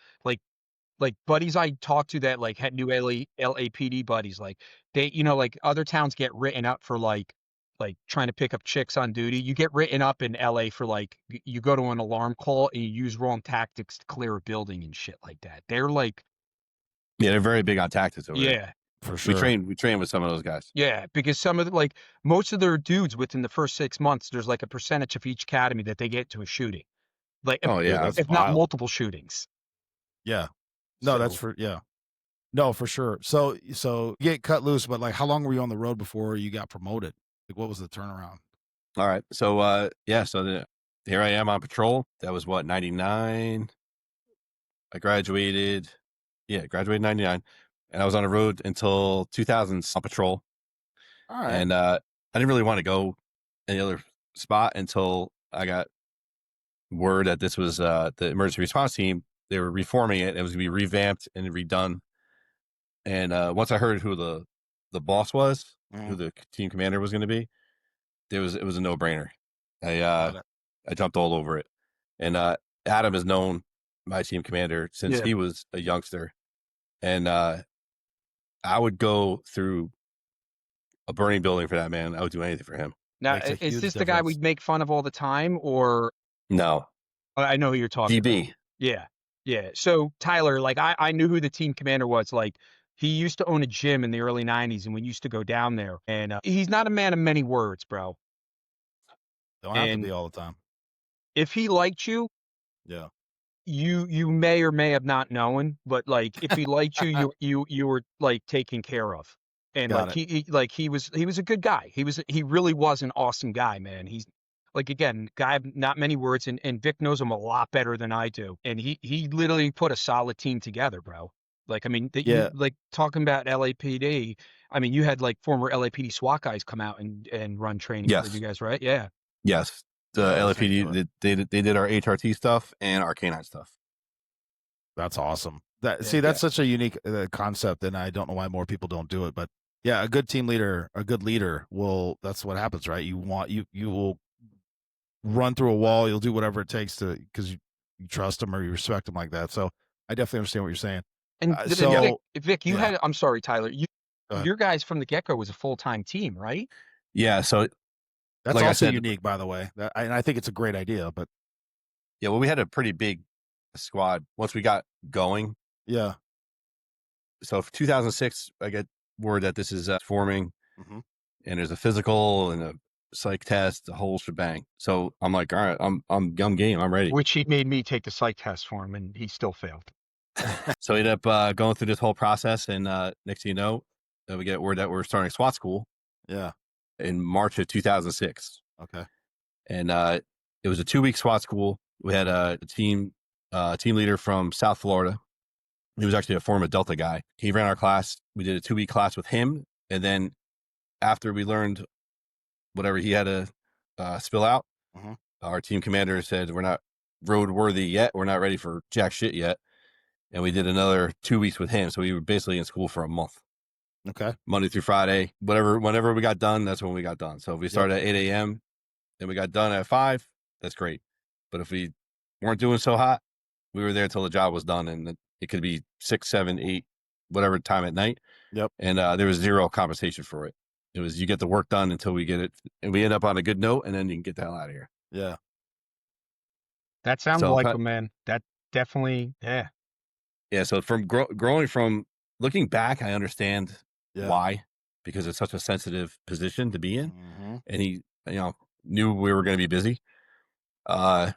Like buddies I talked to that like had new LAPD buddies, like they like other towns get written up for like trying to pick up chicks on duty. You get written up in LA for like you go to an alarm call and you use wrong tactics to clear a building and shit like that. They're like, Yeah, they're very big on tactics over there. yeah, For sure. We train with some of those guys. yeah, because some of the like most of their dudes within the first 6 months, there's like a percentage of each academy that they get to a shooting, like Oh yeah, that's if not wild. multiple shootings. Yeah. No, that's So- for yeah. No, for sure. So you get cut loose, but like how long were you on the road before you got promoted? Like what was the turnaround? All right. So here I am on patrol. That was what 99. I graduated. Yeah, graduated 99, and I was on the road until 2000 on patrol. All right. And I didn't really want to go any other spot until I got word that this was the emergency response team. They were reforming it. It was going to be revamped and redone. And once I heard who the boss was, who the team commander was going to be, it was a no brainer. I jumped all over it. And Adam has known my team commander since he was a youngster, and I would go through a burning building for that man. I would do anything for him. Now, Makes a is huge this the guy difference. we make fun of all the time, or No, I know who you're talking about. DB. Yeah. Yeah. So Tyler, like I knew who the team commander was. Like he used to own a gym in the early 90s and we used to go down there and he's not a man of many words, bro. Don't have to and- be all the time. If he liked you, Yeah. you may or may have not known, but like if he liked you, you were like taken care of. And Got like he was a good guy. He really was an awesome guy, man. He's like, again, guy of not many words, and Vic knows him a lot better than I do. And he literally put a solid team together, bro. Like, I mean, Yeah. like talking about LAPD, I mean, you had like former LAPD SWAT guys come out and run training Yes. for you guys, right? Yeah. Yes, the Yeah, that's LAPD they did our HRT stuff and our K9 stuff. That's awesome. That Yeah. see, that's such a unique concept, and I don't know why more people don't do it. But yeah, a good team leader, a good leader will. That's what happens, right? You will run through a wall. You'll do whatever it takes to because you trust them or you respect them like that. So I definitely understand what you're saying. And So Vic, you yeah, had, I'm sorry, Tyler, go ahead. your guys from the get-go was a full-time team, right? Yeah. So That's like I also said, unique, by the way. And I think it's a great idea, but yeah, well, we had a pretty big squad once we got going. yeah. So for 2006, I get word that this is forming, Mhm. and there's a physical and a psych test, the whole shebang. So I'm like, all right, I'm game, I'm ready. Which he made me take the psych test for him, and he still failed. So we ended up going through this whole process, and next thing you know, we get word that we're starting SWAT school Yeah. in March of 2006, Okay. and it was a 2-week SWAT school. We had a team leader from South Florida. He was actually a former Delta guy. He ran our class. We did a 2-week class with him, and then after we learned whatever he had to spill out, Mhm. our team commander said, "We're not roadworthy yet. We're not ready for jack shit yet." And we did another 2 weeks with him. So we were basically in school for a month, Okay. Monday through Friday. Whenever we got done, that's when we got done. So if we started at 8 a.m. and we got done at 5, that's great. But if we weren't doing so hot, we were there until the job was done, and it could be 6, 7, 8, whatever time at night. Yep. And there was zero compensation for it. It was you get the work done until we get it, and we end up on a good note, and then you can get the hell out of here. Yeah. That sounds So like him, man. That definitely, yeah. yeah, so from growing from looking back, I understand Yeah. why, because it's such a sensitive position to be in, Mhm. and he knew we were going to be busy. But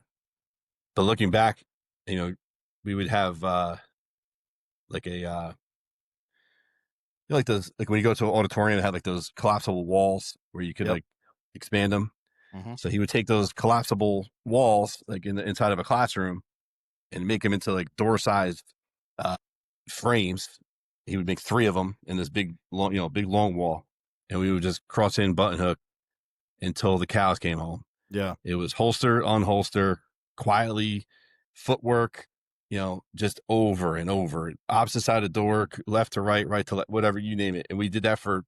looking back, we would have like a like those, like when you go to an auditorium, it had like those collapsible walls where you could Yep. like expand them. Mhm. So he would take those collapsible walls like in the inside of a classroom and make them into like door-sized uh, frames. He would make 3 of them in this big long wall, and we would just cross in button hook until the cows came home. Yeah. It was holster, unholster, quietly, footwork, just over and over, opposite side of the door, left to right, right to left, whatever, you name it. And we did that for,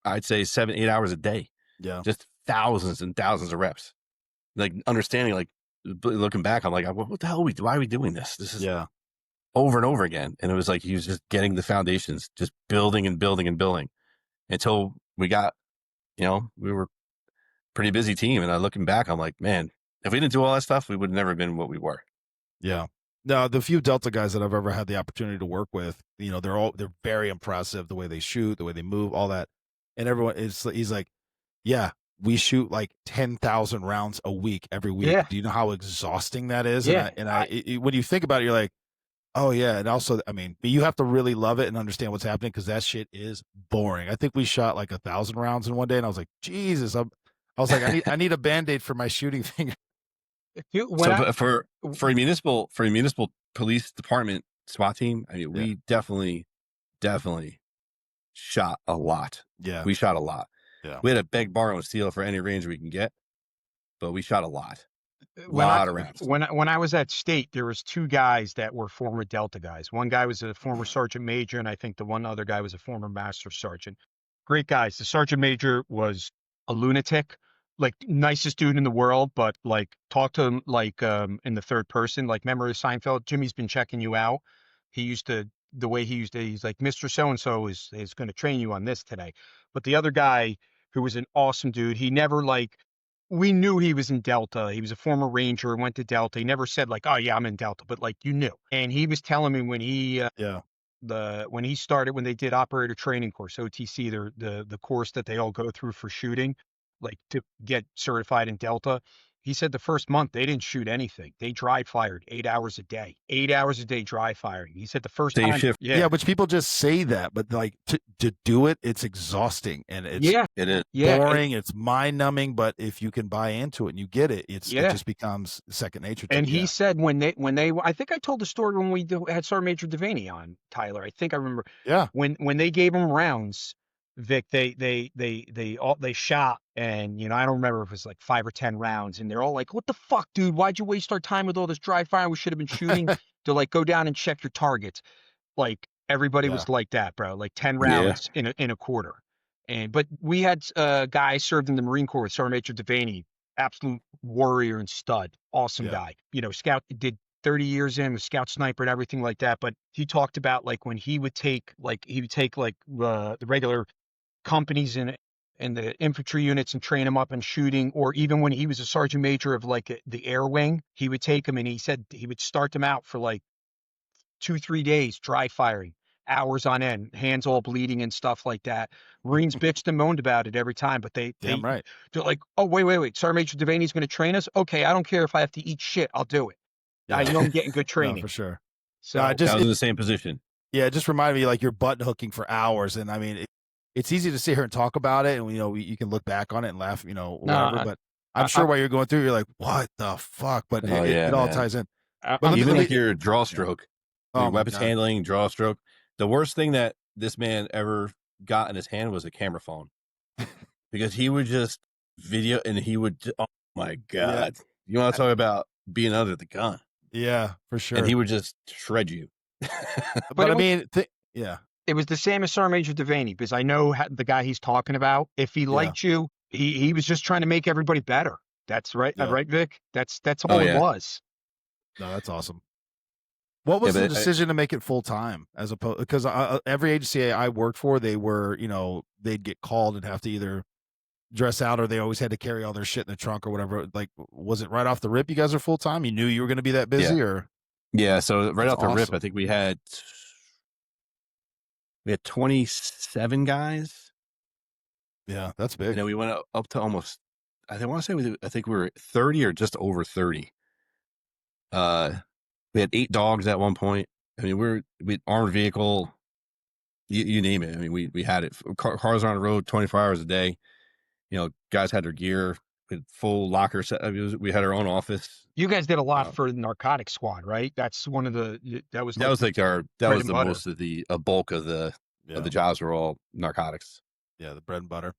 I'd say 7, 8 hours a day, Yeah. just thousands and thousands of reps. Like understanding, like looking back, I'm like, what the hell why are we doing this? This is Yeah. over and over again. And it was like he was just getting the foundations, just building and building and building until we got, we were a pretty busy team. And looking back, I'm like, man, if we didn't do all that stuff, we would have never been what we were. Yeah. Now, the few Delta guys that I've ever had the opportunity to work with, they're very impressive, the way they shoot, the way they move, all that. And he's like, yeah, we shoot like 10,000 rounds a week every week. Yeah. Do you know how exhausting that is? Yeah. When you think about it, you're like, oh yeah. And also, I mean, you have to really love it and understand what's happening, because that shit is boring. I think we shot like 1,000 rounds in one day, and I was like, Jesus, I was like, I need a Band-Aid for my shooting finger. For a municipal police department SWAT team, I mean, we definitely shot a lot. Yeah. We shot a lot. Yeah. We had to beg, borrow, and steal for any range we can get, but we shot a lot. When I was at state, there was 2 guys that were former Delta guys. One guy was a former sergeant major, and I think the one other guy was a former master sergeant. Great guys. The sergeant major was a lunatic, like nicest dude in the world, but like talk to him like in the third person. Like, remember Seinfeld? Jimmy's been checking you out. The way he used to, he's like, Mr. So-and-so is going to train you on this today. But the other guy, who was an awesome dude, he never we knew he was in Delta. He was a former Ranger, went to Delta. He never said like, oh yeah, I'm in Delta, but like, you knew. And he was telling me when he when they did operator training course, OTC, the course that they all go through for shooting, like to get certified in Delta. He said the first month they didn't shoot anything. They dry fired 8 hours a day. 8 hours a day dry firing. He said the first Same time. shift. Yeah, but people just say that, but like to do it, it's exhausting, and it's It is boring. It's mind numbing, but if you can buy into it and you get it, it just becomes second nature to And you. he said when they, I think I told the story when we had Sergeant Major Devaney on, Tyler. I think I remember. Yeah. When they gave him rounds, Vic, they shot, and I don't remember if it was like 5 or 10 rounds, and they're all like, "What the fuck, dude? Why'd you waste our time with all this dry fire? We should have been shooting." To like go down and check your targets. Like everybody was like that, bro. Like 10 rounds in a quarter. But we had guys served in the Marine Corps with Sergeant Major Devaney, absolute warrior and stud, awesome guy. Scout, did 30 years in, was scout sniper and everything like that. But he talked about like when he would take like the regular companies and the infantry units and train them up in shooting, or even when he was a sergeant major of like the air wing, he would take them and he said he would start them out for like 2, 3 days, dry firing, hours on end, hands all bleeding and stuff like that. Marines bitched and moaned about it every time, but they're like, oh, wait. Sergeant Major Devaney's going to train us. Okay, I don't care if I have to eat shit. I'll do it. I know I'm getting good training. No, for sure. So I was in the same position. Yeah, it just reminded me like you're button hooking for hours, and I mean, it's easy to sit here and talk about it, and you can look back on it and laugh, whatever. But I'm sure while you're going through, you're like, what the fuck? But it all ties in. But even like your draw stroke, your weapons handling, draw stroke. The worst thing that this man ever got in his hand was a camera phone, because he would just video and he would. Oh my god! Yeah. You want to talk about being under the gun? Yeah, for sure. And he would just shred you. But I mean, it was the same as Sergeant Major Devaney, because I know the guy he's talking about. If he liked you, he was just trying to make everybody better. That's right, right, Vic? That's all it was. No, that's awesome. What was the decision to make it full time, as opposed, because every agency I worked for, they were, they'd get called and have to either dress out, or they always had to carry all their shit in the trunk or whatever. Like, was it right off the rip you guys are full time? You knew you were going to be that busy, or? Yeah, so right off the rip, I think we had 27 guys. Yeah, that's big. And then we went up to almost, I want to say, I think we were 30 or just over 30. We had 8 dogs at one point. I mean, we had armored vehicle, you name it. I mean, we had it. Cars on the road 24 hours a day. Guys had their gear. We had full locker set. I mean, we had our own office. You guys did a lot for the narcotics squad, right? That's one of the that was the most of the bulk of the jobs were all narcotics. Yeah, the bread and butter.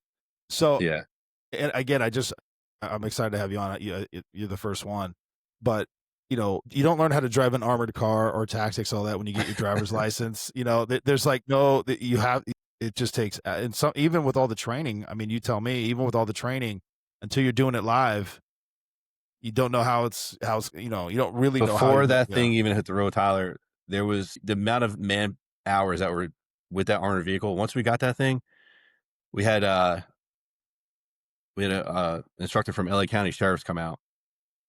So yeah, and again, I'm excited to have you on. You're the first one, but you don't learn how to drive an armored car or tactics, all that, when you get your driver's license. There's like you have. It just takes, and some, even with all the training. I mean, you tell me, even with all the training, until you're doing it live, you don't know how it's you don't really know how. Before that thing even hit the road, Tyler, there was the amount of man hours that were with that armored vehicle. Once we got that thing, we had a instructor from LA County Sheriff's come out,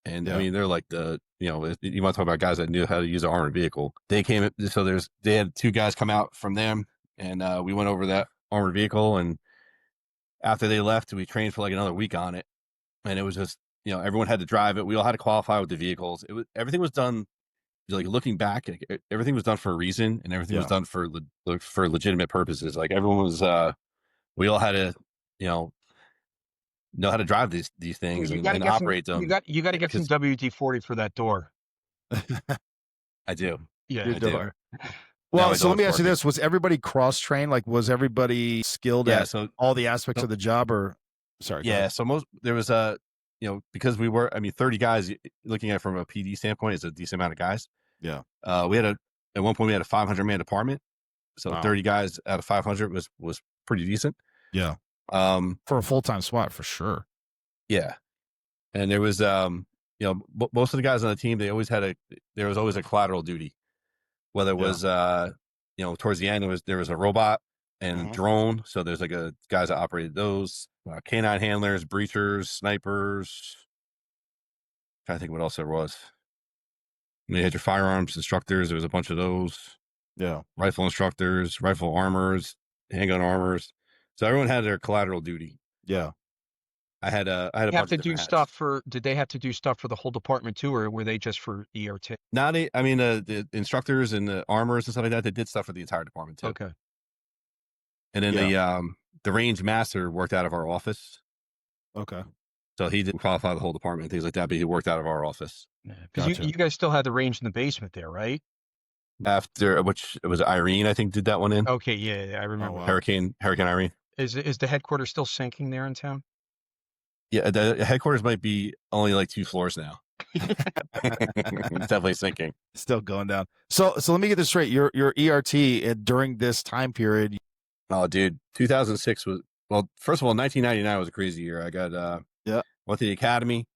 and I mean, they're like you want to talk about guys that knew how to use an armored vehicle. They came, so they had 2 guys come out from them, and we went over that armored vehicle, and after they left, we trained for like another week on it, and it was just, everyone had to drive it. We all had to qualify with the vehicles. Everything was done, like looking back, everything was done for a reason, and everything was done for legitimate purposes. Like everyone was, we all had to, know how to drive these things and operate them. You got to get some WD-40 for that door. I do. Yeah, your door. Well, so let me ask you this: was everybody cross trained? Like, was everybody skilled at all the aspects of the job? Or sorry, so there was because we were, 30 guys. Looking at it from a PD standpoint, is a decent amount of guys. Yeah. We had at one point we had a 500-man department, so 30 guys out of 500 was pretty decent. Yeah. For a full-time SWAT, for sure. Yeah. And there was most of the guys on the team, there was always a collateral duty. Whether it was, towards the end, there was a robot and drone. So there's like guys that operated those, K9 handlers, breachers, snipers. Trying to think what else there was. You had your firearms instructors. There was a bunch of those. Yeah. Rifle instructors, rifle armors, handgun armors. So everyone had their collateral duty. Yeah. I had a bunch of different hats. Did they have to do stuff for the whole department too, or were they just for ERT? The instructors and the armors and stuff like that, they did stuff for the entire department too. Okay. And then the range master worked out of our office. Okay. So he didn't qualify the whole department and things like that, but he worked out of our office. Because you guys still had the range in the basement there, right? After, which it was Irene, I think, did that one in. Okay, yeah, I remember. Oh, wow. Hurricane Irene. Is the headquarters still sinking there in town? Yeah, the headquarters might be only like 2 floors now. It's definitely sinking. Still going down. So let me get this straight. Your ERT during this time period. Oh, dude, 2006 was, well, first of all, 1999 was a crazy year. I got went to the academy.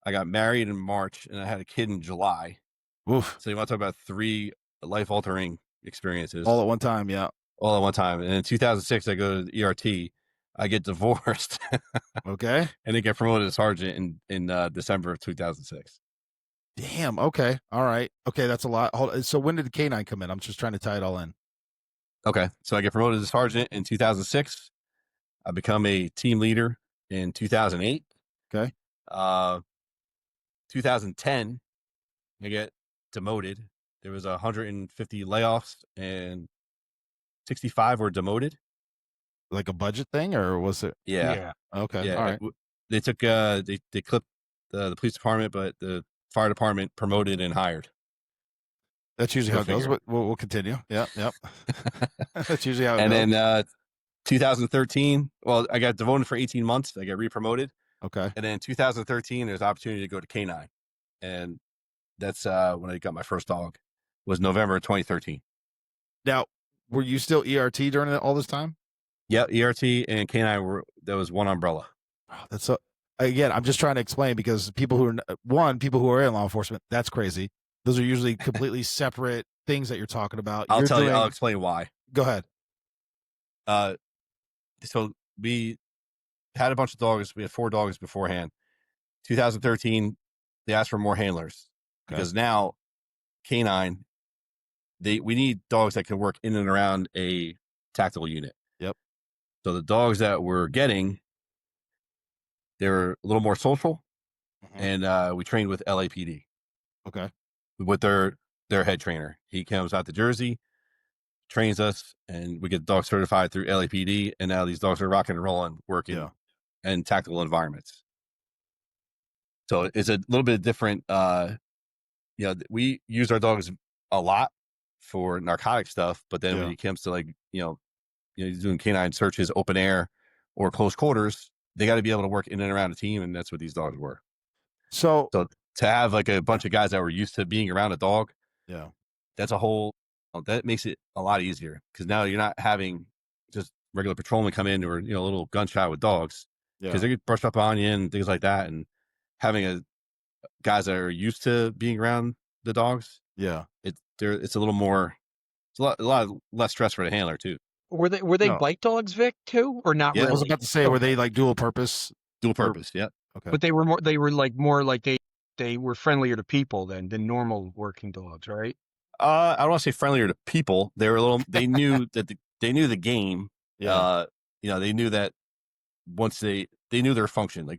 I got married in March, and I had a kid in July. Oof. So you want to talk about 3 life-altering experiences All at one time. Yeah. all at one time. And in 2006, I go to the ERT. I get divorced Okay. and then get promoted to sergeant in December of 2006. Damn. Okay. All right. Okay. That's a lot. So when did the K9 come in? I'm just trying to tie it all in. Okay. So I get promoted to sergeant in 2006. I become a team leader in 2008. Okay. 2010, I get demoted. There was 150 layoffs and 65 were demoted. Like a budget thing, or was it? Yeah. Okay. Yeah. All right. They took, they clipped the police department, but the fire department promoted and hired. That's usually Go how it goes, figure. but we'll continue. Yeah. Yep. That's usually how it And goes. then 2013, well, I got demoted for 18 months. I got re-promoted. Okay. And then in 2013, there's an opportunity to go to K9. And that's when I got my first dog, was November 2013. Now, were you still ERT during all this time? Yeah, ERT and K9 that was one umbrella. Oh, that's so. Again, I'm just trying to explain because people who are in law enforcement, that's crazy. Those are usually completely separate things that you're talking about. I'll tell you. I'll explain why. Go ahead. So we had a bunch of dogs. We had 4 dogs beforehand. 2013, they asked for more handlers because now K9, we need dogs that can work in and around a tactical unit. Yep. So the dogs that we're getting, they're a little more social, and we trained with LAPD. Okay. With their head trainer. He comes out to Jersey, trains us, and we get dogs certified through LAPD. And now these dogs are rocking and rolling, working in tactical environments. So it's a little bit different. We use our dogs a lot for narcotic stuff, but then when it comes to doing canine searches, open air or close quarters, they got to be able to work in and around a team, and that's what these dogs were. So to have like a bunch of guys that were used to being around a dog, that's that makes it a lot easier because now you're not having just regular patrolmen come in or a little gun shy with dogs because they get brushed up on you and things like that, and having guys that are used to being around the dogs, it's a little more, it's a lot less stress for the handler too. Were they bite dogs, Vic, too, or not? Yeah. Really? I was about to say, were they like dual purpose? Dual purpose, yeah. Okay. But they were more like they were friendlier to people than normal working dogs, right? I don't want to say friendlier to people. They were they knew that they knew the game. Yeah. They knew that once they knew their function.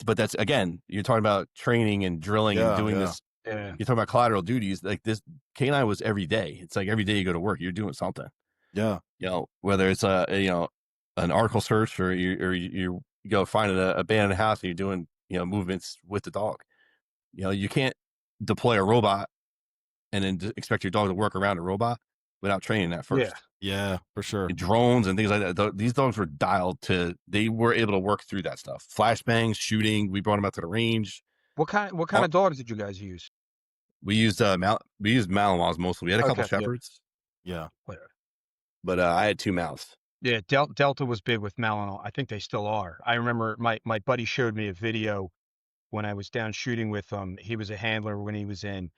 But that's, again, you're talking about training and drilling and doing this. Yeah. You're talking about collateral duties. Like this K9 was every day. It's like every day you go to work, you're doing something. Yeah. Whether it's an article search or you go find an abandoned house and you're doing, movements with the dog. You can't deploy a robot and then expect your dog to work around a robot without training that first. Yeah, for sure. And drones and things like that. These dogs were dialed they were able to work through that stuff. Flashbangs, shooting. We brought them out to the range. What kind of dogs did you guys use? We used Malinois mostly. We had a couple shepherds. Yeah. But I had 2 Mals. Yeah, Delta was big with Malinois. I think they still are. I remember my buddy showed me a video when I was down shooting with him. He was a handler when he was in,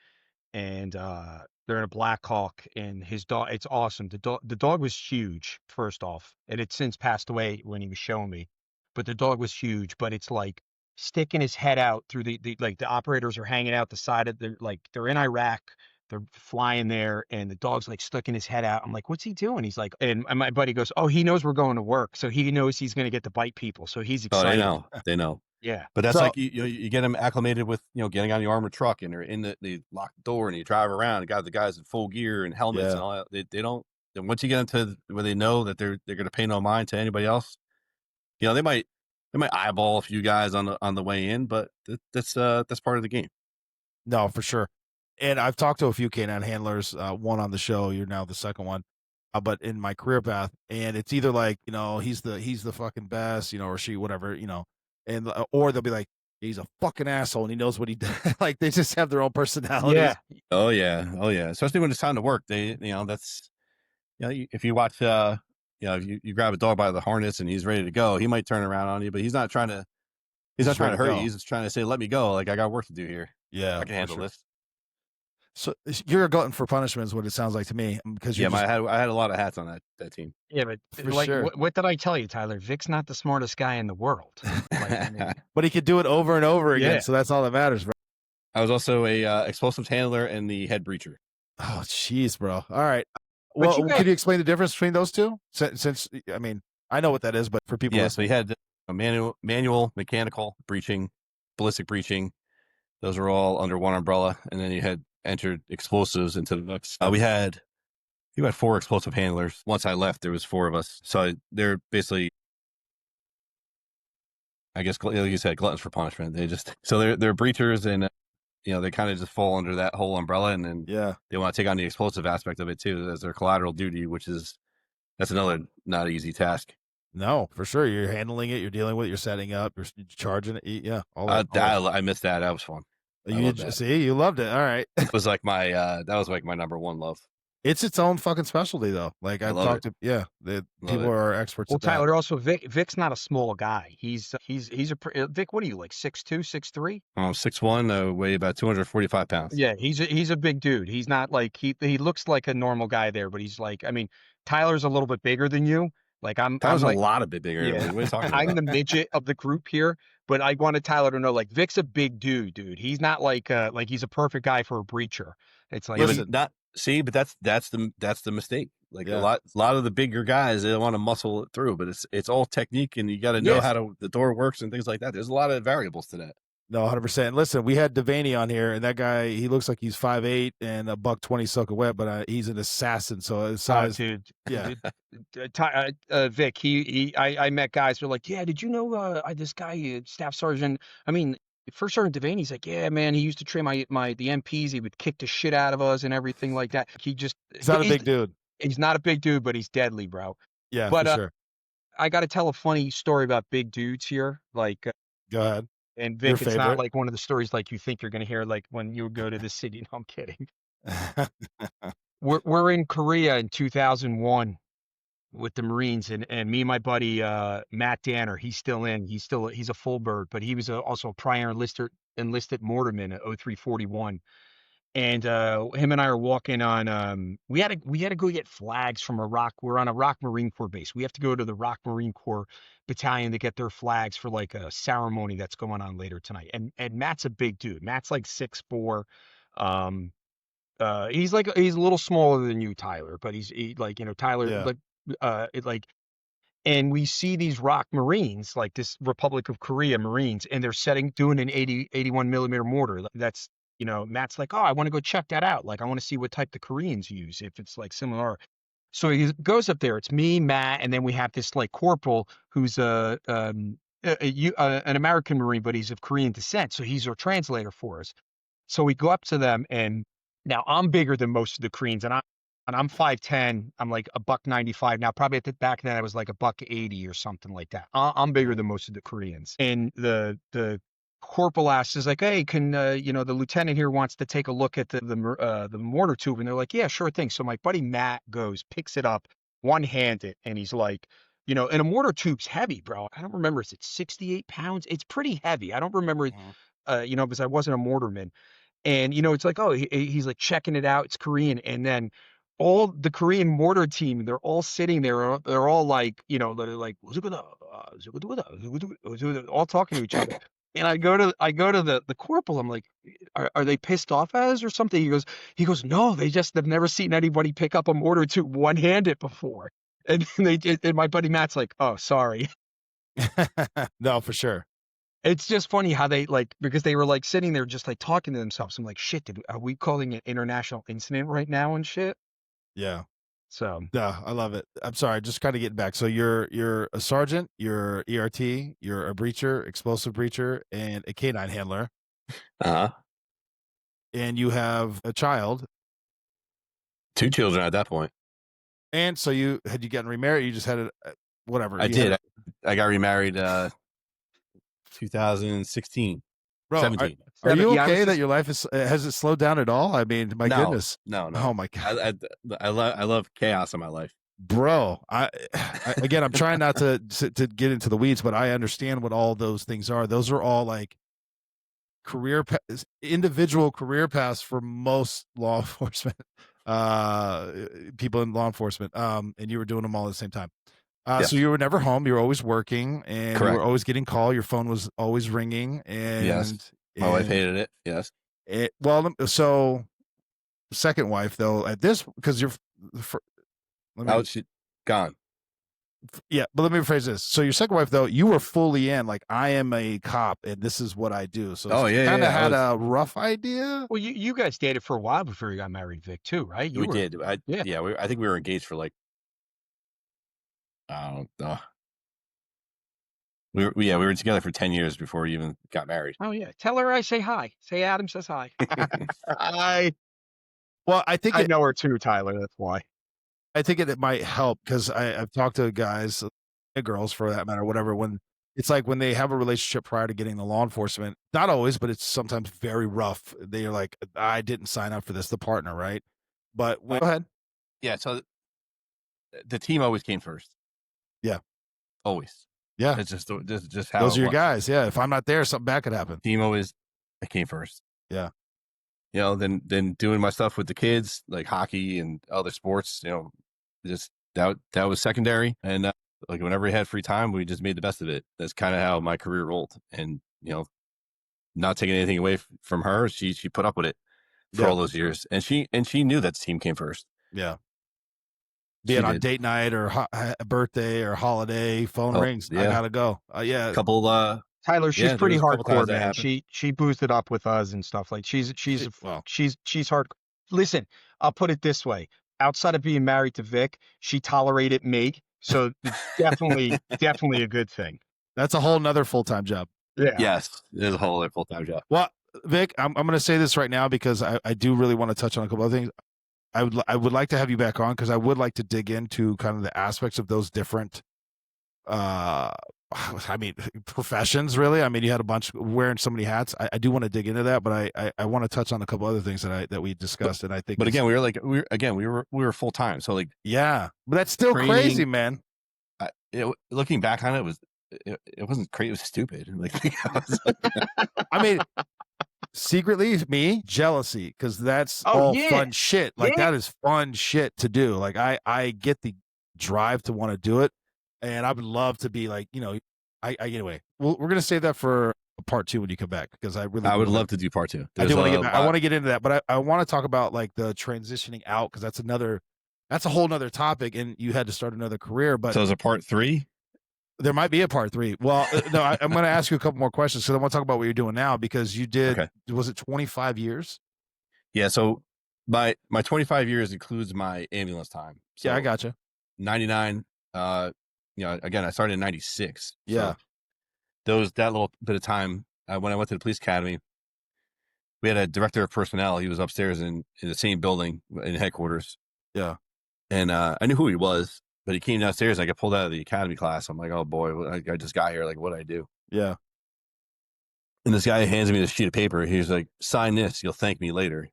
and they're in a Black Hawk, and his dog, it's awesome. The dog was huge, first off, and it's since passed away when he was showing me, but the dog was huge. But it's like sticking his head out through the operators are hanging out the side of they're in Iraq. They're flying there, and the dog's like sticking his head out. I'm like, what's he doing? He's like, and my buddy goes, oh, he knows we're going to work, so he knows he's going to get to bite people, so he's excited. Oh, they know. Yeah. But that's like you get them acclimated with getting on the armored truck, and they're in they lock the door and you drive around and got the guys in full gear and helmets and all that. They don't. And once you get into where they know that they're going to pay no mind to anybody else, they might eyeball a few guys on the way in, but that's part of the game. No, for sure. And I've talked to a few K9 handlers, one on the show. You're now the second one, but in my career path, and it's either like he's the fucking best, or she, whatever, and or they'll be like, he's a fucking asshole and he knows what he does. Like they just have their own personalities. Yeah. Oh yeah. Especially when it's time to work, that's if you watch if you grab a dog by the harness and he's ready to go, he might turn around on you, but he's not trying to hurt you. He's just trying to say, let me go. Like I got work to do here. Yeah, I can handle this. So you're a glutton for punishment is what it sounds like to me, because you're Yeah, just, I had a lot of hats on that team. Yeah, but for like, sure. what did I tell you, Tyler? Vic's not the smartest guy in the world. Like, I mean, But he could do it over and over again, Yeah. so that's all that matters, bro. I was also a explosives handler and the head breacher. Oh, jeez, bro. All right. But Well, you guys- could you explain the difference between those two? Since I mean, I know what that is, but for people Yeah, so listening, you had a manual, mechanical, breaching, ballistic breaching. Those are all under one umbrella, and then you had entered explosives into the mix. You had 4 explosive handlers. Once I left, there was 4 of us. So they're basically, I guess, like you said, gluttons for punishment. They're breachers, and they kind of just fall under that whole umbrella, and then yeah. they want to take on the explosive aspect of it too as their collateral duty, that's another not easy task. No, for sure. You're handling it. You're dealing with it. You're setting up. You're charging it. Yeah. All that. I missed that. That was fun. You loved it. All right. That was like my number one love. It's its own fucking specialty, though. Like I've talked to, people are experts. Well, at that. Tyler, also Vic's not a small guy. He's Vic. What are you, like 6'2", 6'3"? 6'1", weigh about 245 pounds. Yeah, he's a big dude. He's not like he looks like a normal guy there, but he's like, I mean, Tyler's a little bit bigger than you. Like Tyler's like, a lot of bit bigger. Yeah. What are you talking about? I'm the midget of the group here, but I wanted Tyler to know, like, Vic's a big dude. He's not like he's a perfect guy for a breacher. It's like, but that's the mistake. Like a lot of the bigger guys, they want to muscle it through, but it's all technique, and you got to know how the door works and things like that. There's a lot of variables to that. No, 100%. Listen, we had Devaney on here, and that guy, he looks like he's 5'8" and a $120 soaking wet, but he's an assassin. So his size, dude, yeah. Vic, I met guys who were like, yeah, did you know this guy, Staff Sergeant? I mean, First Sergeant Devaney's like, yeah, man, he used to train the MPs. He would kick the shit out of us and everything like that. He's not a big dude. He's not a big dude, but he's deadly, bro. Yeah, but for sure. I got to tell a funny story about big dudes here. Like, go ahead. And Vic, it's not like one of the stories like you think you're going to hear, like when you go to the city. No, I'm kidding. We're in Korea in 2001 with the Marines, and me and my buddy Matt Danner. He's still in. He's a full bird, but he was also a prior enlisted mortarman at 0341. And him and I are walking on. We had to go get flags from Iraq. We're on a ROK Marine Corps base. We have to go to the ROK Marine Corps battalion to get their flags for like a ceremony that's going on later tonight. And Matt's a big dude. Matt's like 6'4". He's a little smaller than you, Tyler, but he's Tyler. Yeah. And we see these ROK Marines, like this Republic of Korea Marines, and they're doing an 81 millimeter mortar. That's, Matt's like, oh, I want to go check that out. Like, I want to see what type the Koreans use, if it's like similar. So he goes up there. It's me, Matt, and then we have this like corporal who's an American Marine, but he's of Korean descent. So he's our translator for us. So we go up to them, and now I'm bigger than most of the Koreans, and I'm 5'10". I'm like a $195 now. Probably at the back then I was like a $180 or something like that. I'm bigger than most of the Koreans. And the corporal asks, is like, hey, can the lieutenant here wants to take a look at the mortar tube, and they're like, yeah, sure thing. So my buddy Matt picks it up, one-handed, and he's like, and a mortar tube's heavy, bro. I don't remember. Is it 68 pounds? It's pretty heavy. I don't remember, because I wasn't a mortarman. And it's like, oh, he's like checking it out. It's Korean, and then all the Korean mortar team, they're all sitting there. They're all like, they're like, all talking to each other. And I go to the corporal. I'm like, are they pissed off at us or something? He goes, no, they've never seen anybody pick up a mortar tube one-handed before. And and my buddy Matt's like, oh, sorry. No, for sure. It's just funny how they because they were like sitting there just like talking to themselves. I'm like, shit, are we calling it international incident right now and shit? Yeah. So yeah, I love it. I'm sorry, just kind of getting back. So you're a sergeant, you're ERT, you're a breacher, explosive breacher, and a K9 handler. And you have a child. 2 children at that point. And so you gotten remarried? You just had whatever. I did. I got remarried 2016. Bro, 17. Are you okay that your life has it slowed down at all? I mean, my goodness. No. Oh my God. I love chaos in my life. Bro, again, I'm trying not to get into the weeds, but I understand what all those things are. Those are all like individual career paths for most law enforcement people in law enforcement. And you were doing them all at the same time. Yes. So you were never home. You were always working, and you were Correct. always getting call. Your phone was always ringing, and Yes. My wife hated it. Yes. So second wife though at this because you're She gone. yeah, but let me rephrase this. So your second wife though, you were fully in, like, I am a cop and this is what I do. So Oh, yeah, kind of yeah, had a rough idea. Well, you guys dated for a while before you got married, Vic, too, right? We did. I Yeah. think we were engaged for like, I don't know. We were together for 10 years before we even got married. Oh, yeah. Tell her I say hi. Say Adam says hi. Well, I think I know her too, Tyler. That's why. I think it might help because I've talked to guys, girls for that matter, whatever, when it's like when they have a relationship prior to getting the law enforcement, not always, but it's sometimes very rough. They're like, I didn't sign up for this, the partner, right? But go ahead. Yeah. So the team always came first. Yeah. Always. Yeah. It's just how Those it are your was. guys. Yeah. If I'm not there, something bad could happen. Team always came first. Yeah. You know, then doing my stuff with the kids, like hockey and other sports, you know, just that was secondary. And like whenever we had free time, we just made the best of it. That's kind of how my career rolled. And, you know, not taking anything away from her, she put up with it for all those years. And she knew that the team came first. Yeah. Being on date night or birthday or holiday, phone rings. Yeah. I gotta go. Yeah. A couple Tyler, she's pretty hardcore, man. that She boosted up with us and stuff. Like she's hard. Listen, I'll put it this way. Outside of being married to Vic, she tolerated me. So it's definitely a good thing. That's a whole nother full-time job. Yeah. Yes, there's a whole other full-time job. Well, Vic, I'm going to say this right now because I do really want to touch on a couple of things. I would like to have you back on because I would like to dig into kind of the aspects of those different professions, really. I mean, you had a bunch wearing so many hats. I do want to dig into that, but I want to touch on a couple other things that we discussed. And I think, but again, we were full time. So like, yeah, but that's still training, crazy, man. Looking back on it, it wasn't crazy. It was stupid. Like, I mean, secretly, me jealousy because that's all fun shit. Like that is fun shit to do. Like I get the drive to want to do it. And I would love to be like, you know, anyway, we're going to save that for part 2 when you come back because I would love to do part 2. I do want to get back. I want to get into that, but I want to talk about like the transitioning out because that's a whole nother topic. And you had to start another career. But so is a part 3? There might be a part 3. Well, no, I'm going to ask you a couple more questions because I want to talk about what you're doing now because you did. Was it 25 years? Yeah. So my 25 years includes my ambulance time. So yeah, I gotcha. 99. You know, again, I started in 96. Yeah. So that little bit of time, when I went to the police academy, we had a director of personnel. He was upstairs in the same building in headquarters. Yeah. And I knew who he was, but he came downstairs. I got pulled out of the academy class. I'm like, oh boy, I just got here. Like, what do I do? Yeah. And this guy hands me this sheet of paper. He's like, sign this. You'll thank me later.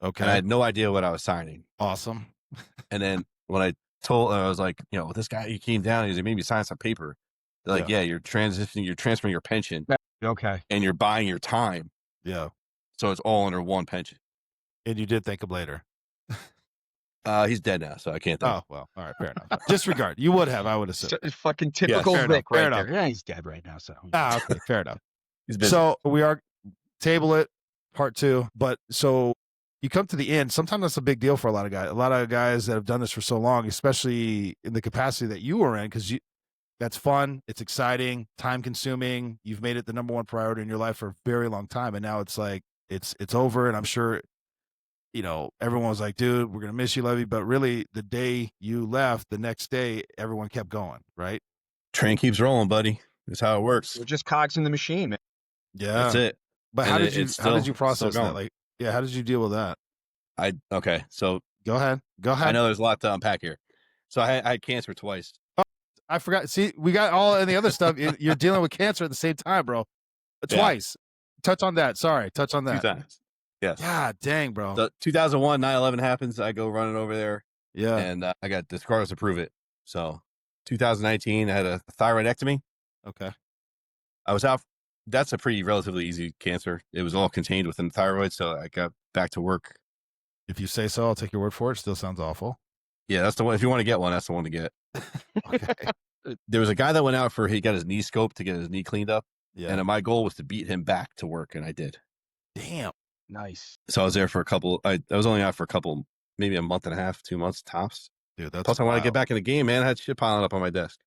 Okay. And I had no idea what I was signing. Awesome. And then when I was like, you know, this guy, he came down, he made me sign some paper. They're like, yeah, you're transferring your pension. Okay. And you're buying your time. Yeah. So it's all under one pension. And you did thank him later. He's dead now, so I can't thank him. Oh, well, all right, fair enough. Disregard. You would have, I would assume. Fucking typical Vic right there. Yeah, he's dead right now, so. Okay, fair enough. He's busy. So we are table it, part 2. But so you come to the end. Sometimes that's a big deal for a lot of guys. A lot of guys that have done this for so long, especially in the capacity that you were in, because that's fun. It's exciting, time consuming. You've made it the number one priority in your life for a very long time. And now it's like, it's over. And I'm sure, you know, everyone was like, dude, we're going to miss you, Levy. But really the day you left, the next day, everyone kept going, right? Train keeps rolling, buddy. That's how it works. We're just cogs in the machine, man. Yeah. That's it. But how did you process that? Like, yeah, how did you deal with that? Okay. So go ahead. I know there's a lot to unpack here. So I had cancer twice. Oh, I forgot. See, we got all in the other stuff. You're dealing with cancer at the same time, bro. Twice. Yeah. Touch on that. Sorry. Touch on that. 2 times. Yes. God dang, bro. So 2001, 9/11 happens. I go running over there. Yeah. And I got the scars to prove it. So 2019, I had a thyroidectomy. Okay. I was out That's a pretty relatively easy cancer. It was all contained within the thyroid, so I got back to work. If you say so, I'll take your word for it. Still sounds awful. Yeah, that's the one. If you want to get one, that's the one to get. Okay. There was a guy that went out he got his knee scoped to get his knee cleaned up. Yeah. And my goal was to beat him back to work, and I did. Damn. Nice. So I was there for I was only out for maybe a month and a half, 2 months tops. Dude, that's Plus, I want to get wild. back in the game, man. I had shit piling up on my desk.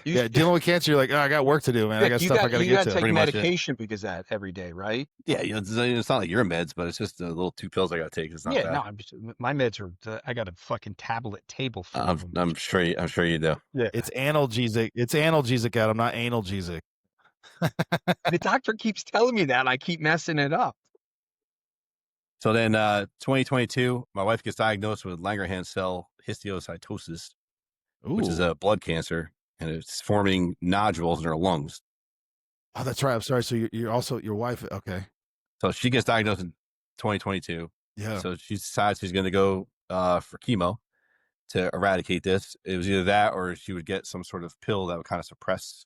Yeah, dealing with cancer, you're like, oh, I got work to do, man. I got stuff I got to You get got to. to take Pretty much it. medication because of that every day, right? Yeah, it's not like your meds, but it's just a little 2 pills I got to take. It's not Yeah, bad. no, my meds are. I got a fucking tablet table full of them. I'm sure you do. Yeah, It's analgesic. It's analgesic, Adam, not analgesic. the doctor keeps telling me that, and I keep messing it up. So then 2022, my wife gets diagnosed with Langerhans cell histiocytosis, which is a blood cancer, and it's forming nodules in her lungs. Oh, that's right. I'm sorry. So you're also your wife. Okay. So she gets diagnosed in 2022. Yeah. So she decides she's going to go for chemo to eradicate this. It was either that or she would get some sort of pill that would kind of suppress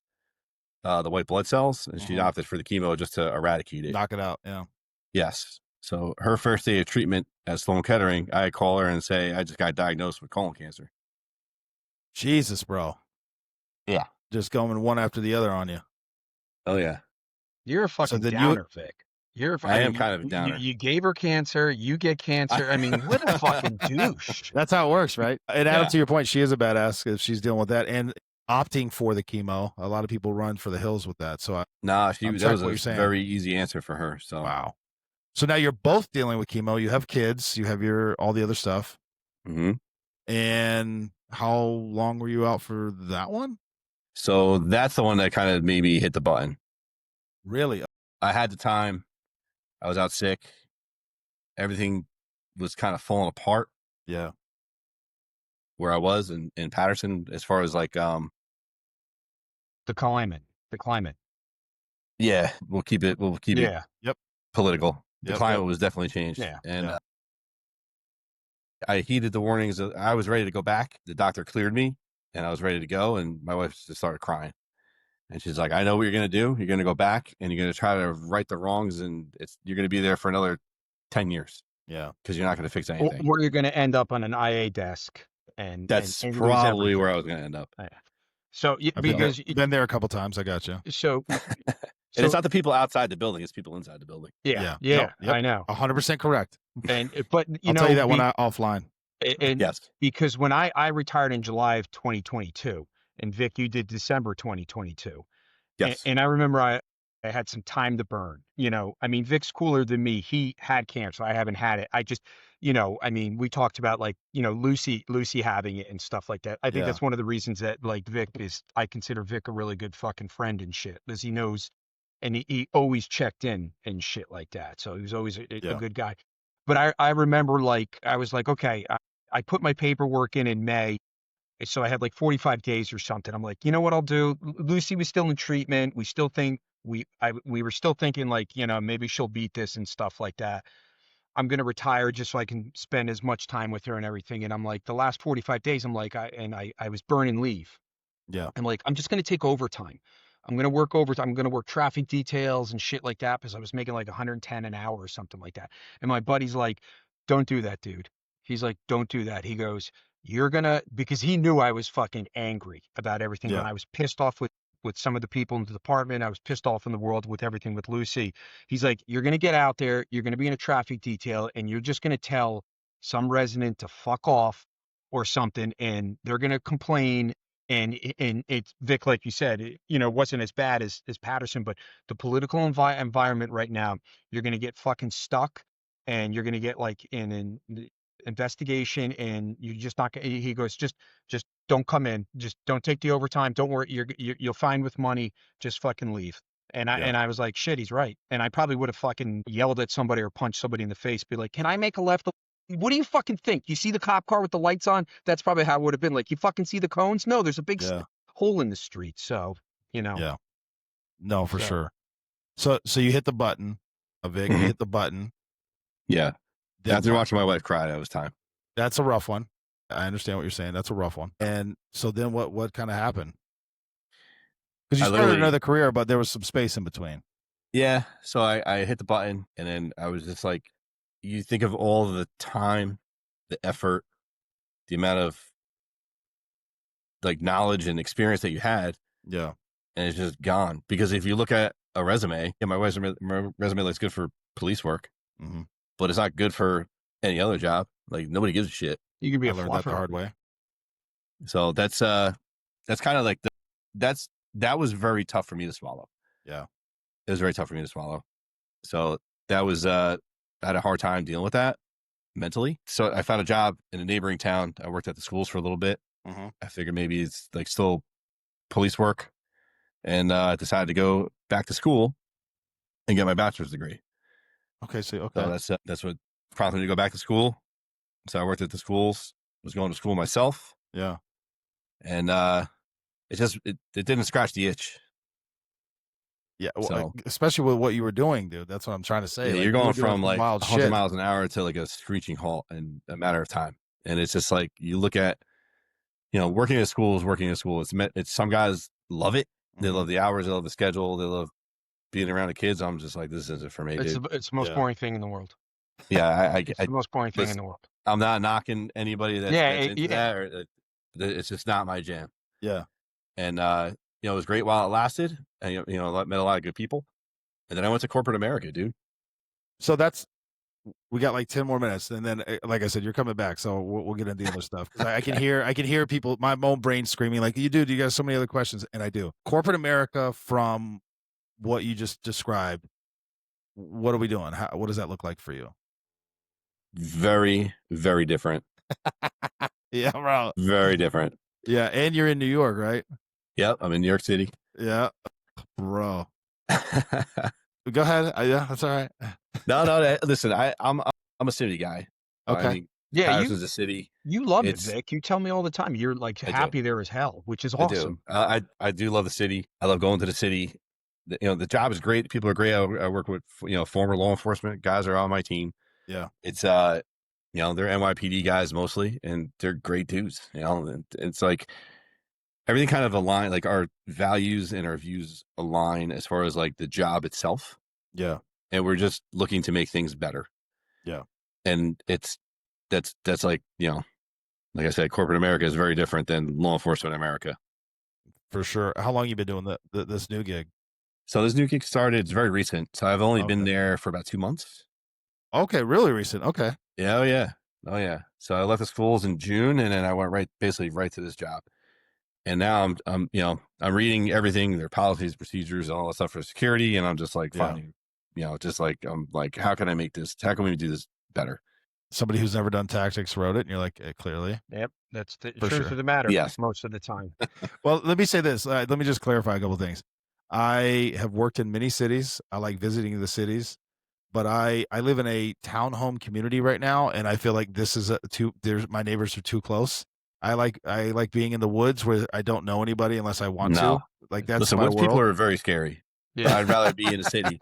the white blood cells, and she opted for the chemo just to eradicate it. Knock it out. Yeah. Yes. So her first day of treatment at Sloan Kettering, I call her and say, I just got diagnosed with colon cancer. Jesus, bro. Yeah. Just going one after the other on you. Oh, yeah. You're a fucking then downer, Vic. I am kind of a downer. You gave her cancer. You get cancer. I mean, what a fucking douche. That's how it works, right? And Adam, Yeah. to your point, she is a badass if she's dealing with that and opting for the chemo. A lot of people run for the hills with that. So Nah, I'm that sorry was what a you're saying. very easy answer for her. So wow. So now you're both dealing with chemo. You have kids. You have all the other stuff. Mm-hmm. And how long were you out for that one? So that's the one that kind of made me hit the button. Really? I had the time. I was out sick. Everything was kind of falling apart. Yeah. Where I was in Paterson, as far as like the climate. Yeah, we'll keep it Yeah. Yep. Political. The Yep, climate yep. was definitely changed. Yeah. And Yeah. I heeded the warnings. I was ready to go back. The doctor cleared me and I was ready to go. And my wife just started crying. And she's like, I know what you're going to do. You're going to go back and you're going to try to right the wrongs. And you're going to be there for another 10 years. Yeah. Because you're not going to fix anything. Or you're going to end up on an IA desk. And that's and probably where I was going to end up. Yeah. So I've because been there a couple times. I got you. So and it's not the people outside the building; it's people inside the building. Yeah. Yep. I know. 100% correct. And but I'll tell you that when offline. And yes, because when I retired in July of 2022, and Vic, you did December 2022. Yes, and I remember I had some time to burn. I mean, Vic's cooler than me. He had cancer. I haven't had it. I just, I mean, we talked about like, Lucy having it and stuff like that. I think that's one of the reasons that like I consider Vic a really good fucking friend and shit, because he knows, and he always checked in and shit like that. So he was always a good guy. But I remember like, I was like, okay, I put my paperwork in May. So I had like 45 days or something. I'm like, you know what I'll do? Lucy was still in treatment. We still think we were still thinking like, maybe she'll beat this and stuff like that. I'm going to retire just so I can spend as much time with her and everything. And I'm like, the last 45 days, I'm like, I was burning leave. Yeah. I'm like, I'm just going to take overtime. I'm going to work overtime. I'm going to work traffic details and shit like that, because I was making like 110 an hour or something like that. And my buddy's like, don't do that, dude. He's like, don't do that. He goes, because he knew I was fucking angry about everything. Yeah. And I was pissed off with some of the people in the department. I was pissed off in the world with everything with Lucy. He's like, you're going to get out there. You're going to be in a traffic detail and you're just going to tell some resident to fuck off or something. And they're going to complain. And it's Vic, like you said, it wasn't as bad as Paterson, but the political environment right now, you're going to get fucking stuck, and you're going to get like in an investigation, and you're just not. He goes, just don't come in, just don't take the overtime. Don't worry, you'll find with money. Just fucking leave. And I was like, shit, he's right. And I probably would have fucking yelled at somebody or punched somebody in the face, be like, can I make a left? What do you fucking think? You see the cop car with the lights on? That's probably how it would have been. Like, you fucking see the cones? No, there's a big hole in the street. So, Yeah. No, for sure. So you hit the button, Vic. You hit the button. Yeah. After watching my wife cry, that was time. That's a rough one. I understand what you're saying. That's a rough one. And so then what kind of happened? Because you I started literally- another career, but there was some space in between. Yeah. So I hit the button, and then I was just like, you think of all the time, the effort, the amount of like knowledge and experience that you had, Yeah. and it's just gone. Because if you look at a resume, my resume looks good for police work, Mhm. but it's not good for any other job. Like nobody gives a shit. You can be I a learned that the fluffer. hard way. So that's kind of like that was very tough for me to swallow. Yeah. It was very tough for me to swallow. So that was I had a hard time dealing with that mentally. So I found a job in a neighboring town. I worked at the schools for a little bit. Mhm. I figured maybe it's like still police work, and I decided to go back to school and get my bachelor's degree. Okay. So So that's what prompted me to go back to school. So I worked at the schools. Was going to school myself, yeah. and it didn't scratch the itch. Yeah. Well, So especially with what you were doing, dude. That's what I'm trying to say. yeah, Like, you're you going were doing from some like wild 100 shit. miles an hour to like a screeching halt in a matter of time. And it's just like you look at, working at school is working at school. It's some guys love it. They Mhm. love the hours. They love the schedule. They love being around the kids. I'm just like, this isn't for me, It's dude. the most Yeah. boring thing in the world. Yeah, It's the most boring thing in the world. I'm not knocking anybody that's into that. Or, it's just not my jam. Yeah. And it was great while it lasted. And met a lot of good people. And then I went to corporate America, dude. So we got like 10 more minutes, and then like I said, you're coming back, so we'll get into the other stuff. 'Cause I can hear people, my own brain screaming like, you got so many other questions, and I do. Corporate America, from what you just described, what are we doing? What does that look like for you? Very, very different. Yeah, bro. Very different. Yeah, and you're in New York, right? Yep, I'm in New York City. Yeah, bro. Go ahead. Yeah, that's all right. No. Listen, I'm a city guy. Okay. I mean, Yeah, Paterson's a city. you love it, It's- Vic. You tell me all the time. You're like I do. happy there as hell, which is I awesome. do. I do love the city. I love going to the city. The job is great. People are great. I work with former law enforcement guys are on my team. Yeah. It's they're NYPD guys mostly, and they're great dudes. And it's like everything kind of align. Like our values and our views align as far as like the job itself. Yeah. And we're just looking to make things better. Yeah. And that's like, like I said, corporate America is very different than law enforcement America. For sure. How long you been doing this new gig? So this new gig started, it's very recent. So I've only been Okay. there for about 2 months. Okay, really recent. Okay. Yeah, oh yeah. So I left the schools in June, and then I went basically right to this job. And now I'm reading everything, their policies, procedures, all that stuff for security, and I'm just like Yeah. finding, I'm like, how can we do this better? Somebody who's never done tactics wrote it, and you're like, clearly. Yep, that's the For truth sure. of the matter. Yes. Most of the time. Well, let me say this. Let me just clarify a couple things. I have worked in many cities. I like visiting the cities, but I live in a townhome community right now, and I feel like this is my neighbors are too close. I like being in the woods where I don't know anybody unless I want No. to. Like that's Listen, my woods world. people are very scary. Yeah. I'd rather be in a city.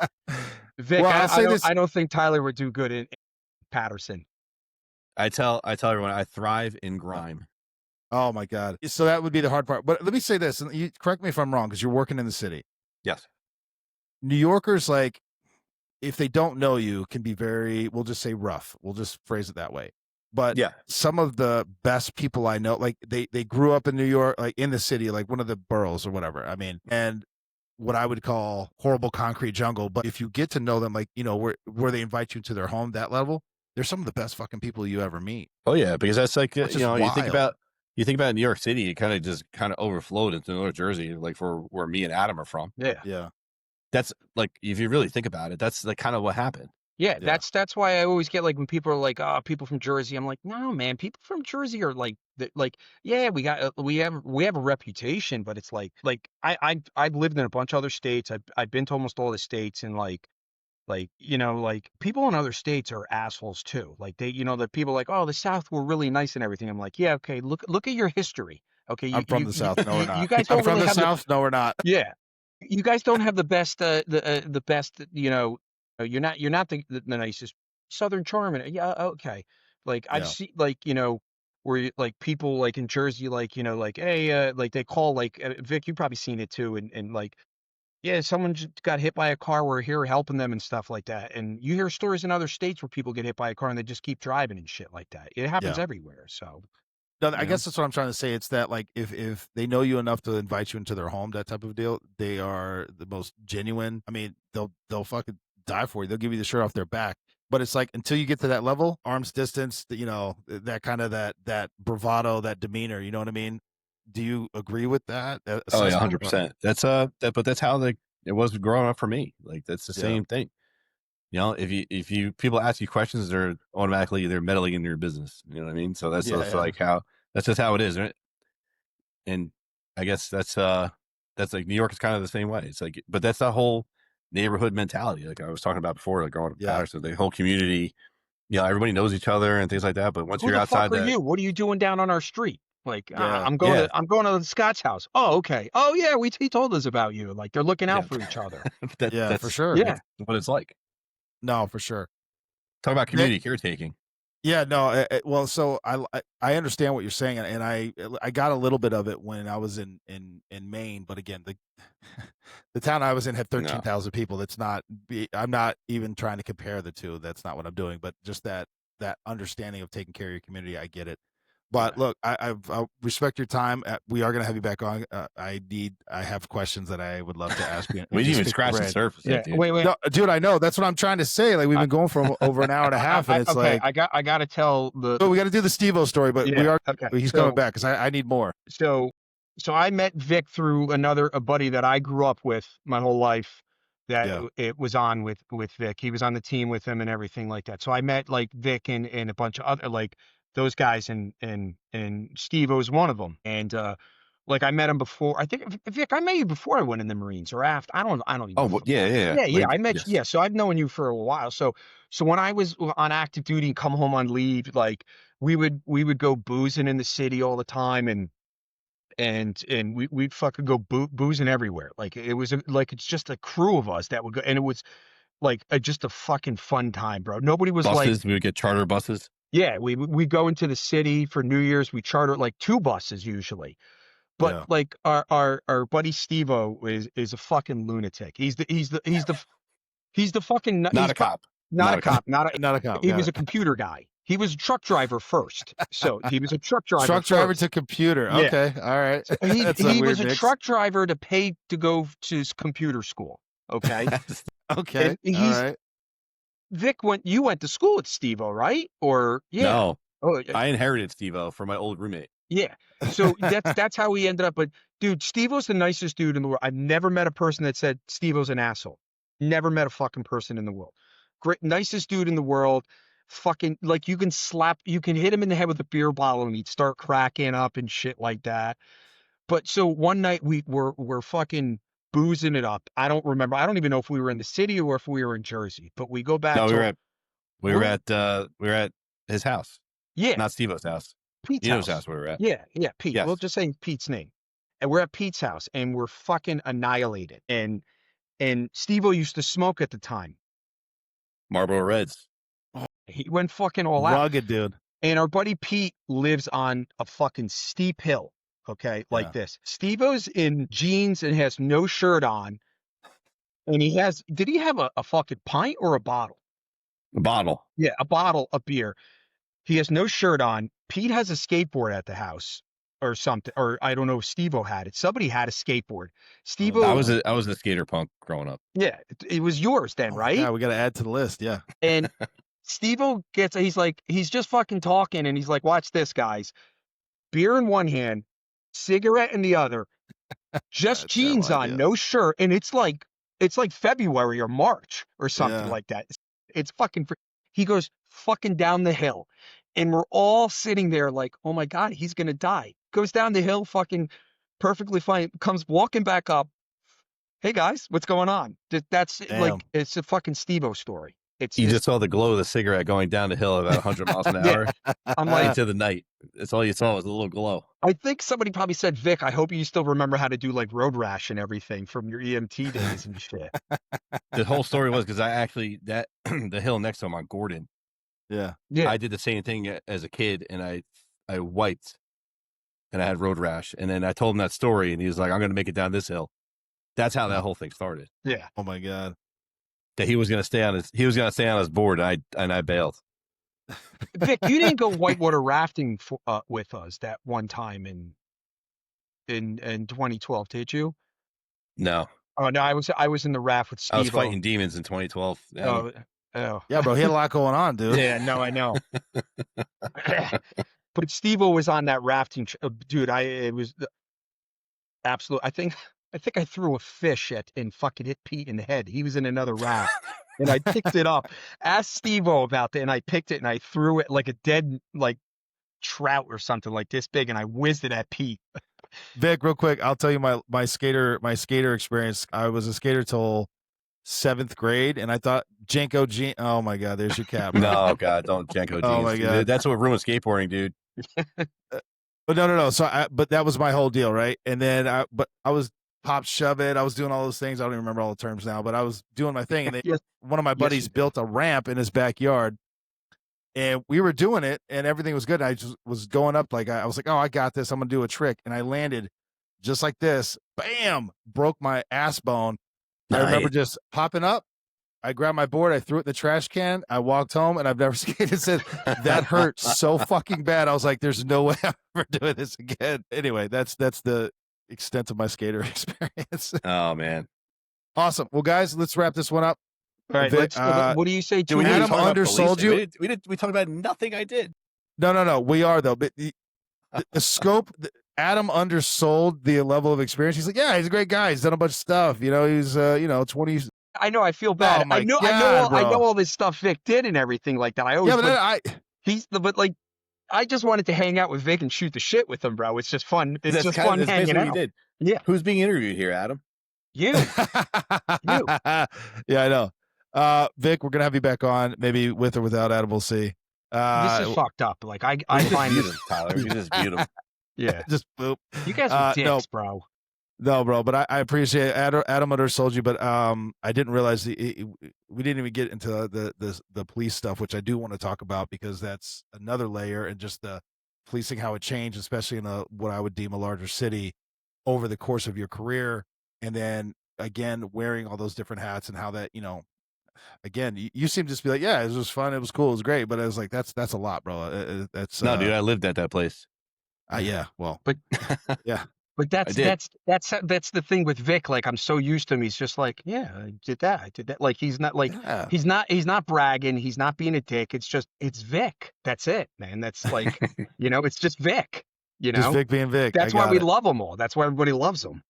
Vic, Well, I'll say this. I don't think Tyler would do good in Paterson. I tell everyone I thrive in grime. Oh my God. So that would be the hard part. But let me say this, and you correct me if I'm wrong, because you're working in the city. Yes. New Yorkers, like, if they don't know you, can be very, we'll just say rough. We'll just phrase it that way. But Yeah. some of the best people I know, like they grew up in New York, like in the city, like one of the boroughs or whatever. I mean, and what I would call horrible concrete jungle. But if you get to know them, like, where they invite you to their home, that level, they're some of the best fucking people you ever meet. Oh yeah, because that's like, That's just you think wild. about New York City, it kind of overflowed into North Jersey, like for where me and Adam are from. Yeah. Yeah. That's like, if you really think about it, that's like kind of what happened. Yeah, Yeah. that's why I always get like when people are like, "Oh, people from Jersey." I'm like, "No, man, people from Jersey are like, yeah, we have a reputation, but it's like I've lived in a bunch of other states. I've been to almost all the states, and like people in other states are assholes too. Like the people like, oh, the South were really nice and everything. I'm like, yeah, okay, look at your history. Okay, I'm from the South. No, we're not. You guys don't I'm from really the have South. No, we're not. yeah, you guys don't have the best the best you're not the nicest Southern charm. And yeah, okay, like I've Yeah. seen like where like people like in Jersey, like, you know, like, hey, like they call like Vic, you've probably seen it too, and like, yeah, someone just got hit by a car. We're here helping them and stuff like that. And you hear stories in other states where people get hit by a car and they just keep driving and shit like that. It happens Yeah. everywhere. So No, you I know? guess that's what I'm trying to say. It's that like if they know you enough to invite you into their home, that type of deal, they are the most genuine. I mean, they'll fucking die for you. They'll give you the shirt off their back. But it's like until you get to that level, arm's distance, you know, that kind of that bravado, that demeanor. You know what I mean? Do you agree with that Oh yeah, assessment? 100%. That's but that's how it was growing up for me. Like that's the Yeah. same thing. You know, if you people ask you questions, they're meddling in your business. You know what I mean? So that's Yeah, just yeah. like how that's just how it is, right? And I guess that's like New York is kind of the same way. It's like, but that's the whole neighborhood mentality, like I was talking about before, like going to Yeah. Paterson, the whole community. You know, everybody knows each other and things like that. But once Who you're the fuck outside are that, you? What are you doing down on our street? Like, Yeah. I'm going Yeah. to Scott's house. Oh, okay. Oh yeah, he told us about you. Like they're looking out Yeah. for each other. Yeah, that's for sure. Yeah. that's what it's like. No, for sure. Talk about They- community caretaking. Yeah, no. Well, so I understand what you're saying, and I got a little bit of it when I was in Maine, but again, the the town I was in had 13,000 people. That's not. I'm not even trying to compare the two. That's not what I'm doing. But just that understanding of taking care of your community, I get it. But look, I respect your time. We are going to have you back on. I have questions that I would love to ask you. We didn't even scratch the surface. Yeah. Yet, dude. Wait. No, dude, I know. That's what I'm trying to say. Like we've been going for over an hour and a half, and it's okay, like, I got to tell the. oh, we got to do the Steve-O story, but we Yeah, are. okay. He's So- coming back because I need more. So I met Vic through a buddy that I grew up with my whole life. That Yeah. it was on with Vic. He was on the team with him and everything like that. So I met like Vic and a bunch of other like those guys and Steve was one of them. And like I met him before. I think Vic, I met you before I went in the Marines or after. I don't even. Oh, well, yeah. Yeah. Like, I met yes. you. Yeah. So I've known you for a while. So when I was on active duty and come home on leave, like we would go boozing in the city all the time and we'd fucking go boozing everywhere. Like it was like it's just a crew of us that would go, and it was like just a fucking fun time, bro. Nobody was buses. We would get charter buses. yeah, we go into the city for New Year's. We charter like 2 buses usually. But like our buddy Steve-O is a fucking lunatic. He's the fucking Not a cop. Not a cop. Not a cop. He was a computer guy. He was a truck driver first. So he was a truck driver. Truck driver first. to computer. Yeah. Okay. All right. He was a truck driver to pay to go to computer school. Okay. Okay. And all right. Vic you went to school with Steve-O, right? Or yeah. No. Oh, I inherited Steve-O from my old roommate. yeah. So that's how he ended up. But dude, Steve-O's the nicest dude in the world. I've never met a person that said Steve-O's an asshole. Never met a fucking person in the world. Great, nicest dude in the world. Fucking like you can hit him in the head with a beer bottle and he'd start cracking up and shit like that. But so one night we're fucking boozing it up. I don't remember. I don't even know if we were in the city or if we were in Jersey. But we go back. No, to, we were at his house. Yeah, not Steve-O's house. Pete's house where we're at. Yeah, Pete. Yes. We'll just say Pete's name. And we're at Pete's house and we're fucking annihilated. And Steve-O used to smoke at the time. Marlboro Reds. He went fucking all out. Rugged dude. And our buddy Pete lives on a fucking steep hill. Okay, like this. Steve-O's in jeans and has no shirt on. And did he have a fucking pint or a bottle? A bottle. Yeah, a bottle of beer. He has no shirt on. Pete has a skateboard at the house or something. Or I don't know if Steve-O had it. Somebody had a skateboard. Steve-O. I was a skater punk growing up. Yeah, it was yours then, right? Yeah, we got to add to the list. Yeah. And Steve-O he's just fucking talking and he's like, watch this, guys. Beer in one hand, cigarette in the other, just jeans on, no shirt. And it's like February or March or something like that. It's fucking, he goes fucking down the hill and we're all sitting there like, oh my God, he's going to die. Goes down the hill, fucking perfectly fine, comes walking back up. Hey guys, what's going on? That's like, it's a fucking Steve-O story. You just saw the glow of the cigarette going down the hill about 100 miles an hour. I'm like, into the night. That's all you saw was a little glow. I think somebody probably said, Vic, I hope you still remember how to do like road rash and everything from your EMT days and shit. The whole story was because I actually, the hill next to him on Gordon. Yeah. I did the same thing as a kid and I I wiped and I had road rash. And then I told him that story and he was like, I'm going to make it down this hill. That's how that whole thing started. Yeah. Oh my God. That he was going to stay on his board. And I bailed. Vic, you didn't go whitewater rafting with us that one time in 2012, did you? No. Oh no, I was in the raft with Steve. I was fighting demons in 2012. Oh, yeah, bro. He had a lot going on, dude. Yeah, no, I know. But Steve-O was on that rafting, dude. It was absolute. I think I threw a fish and fucking hit Pete in the head. He was in another raft, and I picked it up. Asked Steve-O about that, and I picked it and I threw it like a dead trout or something like this big, and I whizzed it at Pete. Vic, real quick, I'll tell you my skater experience. I was a skater till 7th grade, and I thought Janko jeans. Oh my God, there's your cap. Bro. No, God, don't Janko jeans. Oh my God, that's what ruined skateboarding, dude. But no. So, but that was my whole deal, right? And then, I was pop shove it. I was doing all those things. I don't even remember all the terms now, but I was doing my thing. And one of my buddies built a ramp in his backyard, and we were doing it, and everything was good. I just was going up I was like, oh, I got this. I'm gonna do a trick, and I landed just like this. Bam! Broke my ass bone. Nice. I remember just popping up. I grabbed my board, I threw it in the trash can, I walked home, and I've never skated since. That hurt so fucking bad. I was like, there's no way I'm ever doing this again. Anyway, that's the extent of my skater experience. Oh, man. Awesome. Well, guys, let's wrap this one up. All right, Vic, what do you say? Dude, Adam undersold you? We talked about nothing I did. No. We are, though. But the scope... Adam undersold the level of experience. He's like, yeah, he's a great guy. He's done a bunch of stuff. You know, he's 20. I know. I feel bad. Oh my God, I know all this stuff Vic did and everything like that. I always. I just wanted to hang out with Vic and shoot the shit with him, bro. It's just fun. It's just fun hanging out. You did. Yeah. Who's being interviewed here, Adam? You. You. Yeah, I know. Vic, we're gonna have you back on, maybe with or without Adam. We'll see. This is fucked up. I find this, Tyler. You just beautiful. Yeah. Just boop. You guys are dicks, bro. No, bro, but I appreciate it. Adam undersold you, but I didn't realize we didn't even get into the police stuff, which I do want to talk about because that's another layer, and just the policing, how it changed, especially in what I would deem a larger city over the course of your career, and then again wearing all those different hats and how that again you seem to just be like, yeah, it was fun, it was cool, it was great, but I was like, that's a lot, bro. That's no, dude, I lived at that place. Yeah, well, but yeah. But that's the thing with Vic. Like, I'm so used to him. He's just like, yeah, I did that. Like, he's not he's not bragging. He's not being a dick. It's Vic. That's it, man. That's like, it's just Vic. Just Vic being Vic. That's why we love them all. That's why everybody loves him.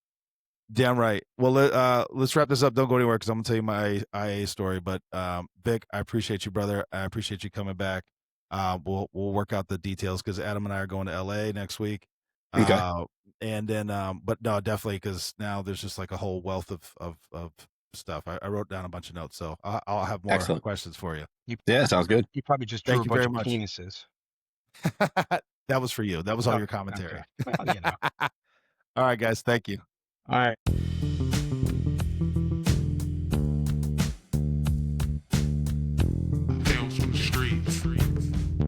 Damn right. Well, let's wrap this up. Don't go anywhere because I'm gonna tell you my IA story. But Vic, I appreciate you, brother. I appreciate you coming back. We'll work out the details because Adam and I are going to LA next week. Okay. And then, but no, definitely, because now there's just like a whole wealth of stuff. I wrote down a bunch of notes, so I'll have more questions for you. Yeah, sounds good. You probably just drew a bunch of penises. That was for you. That was all your commentary. Okay. Well, All right, guys. Thank you. All right.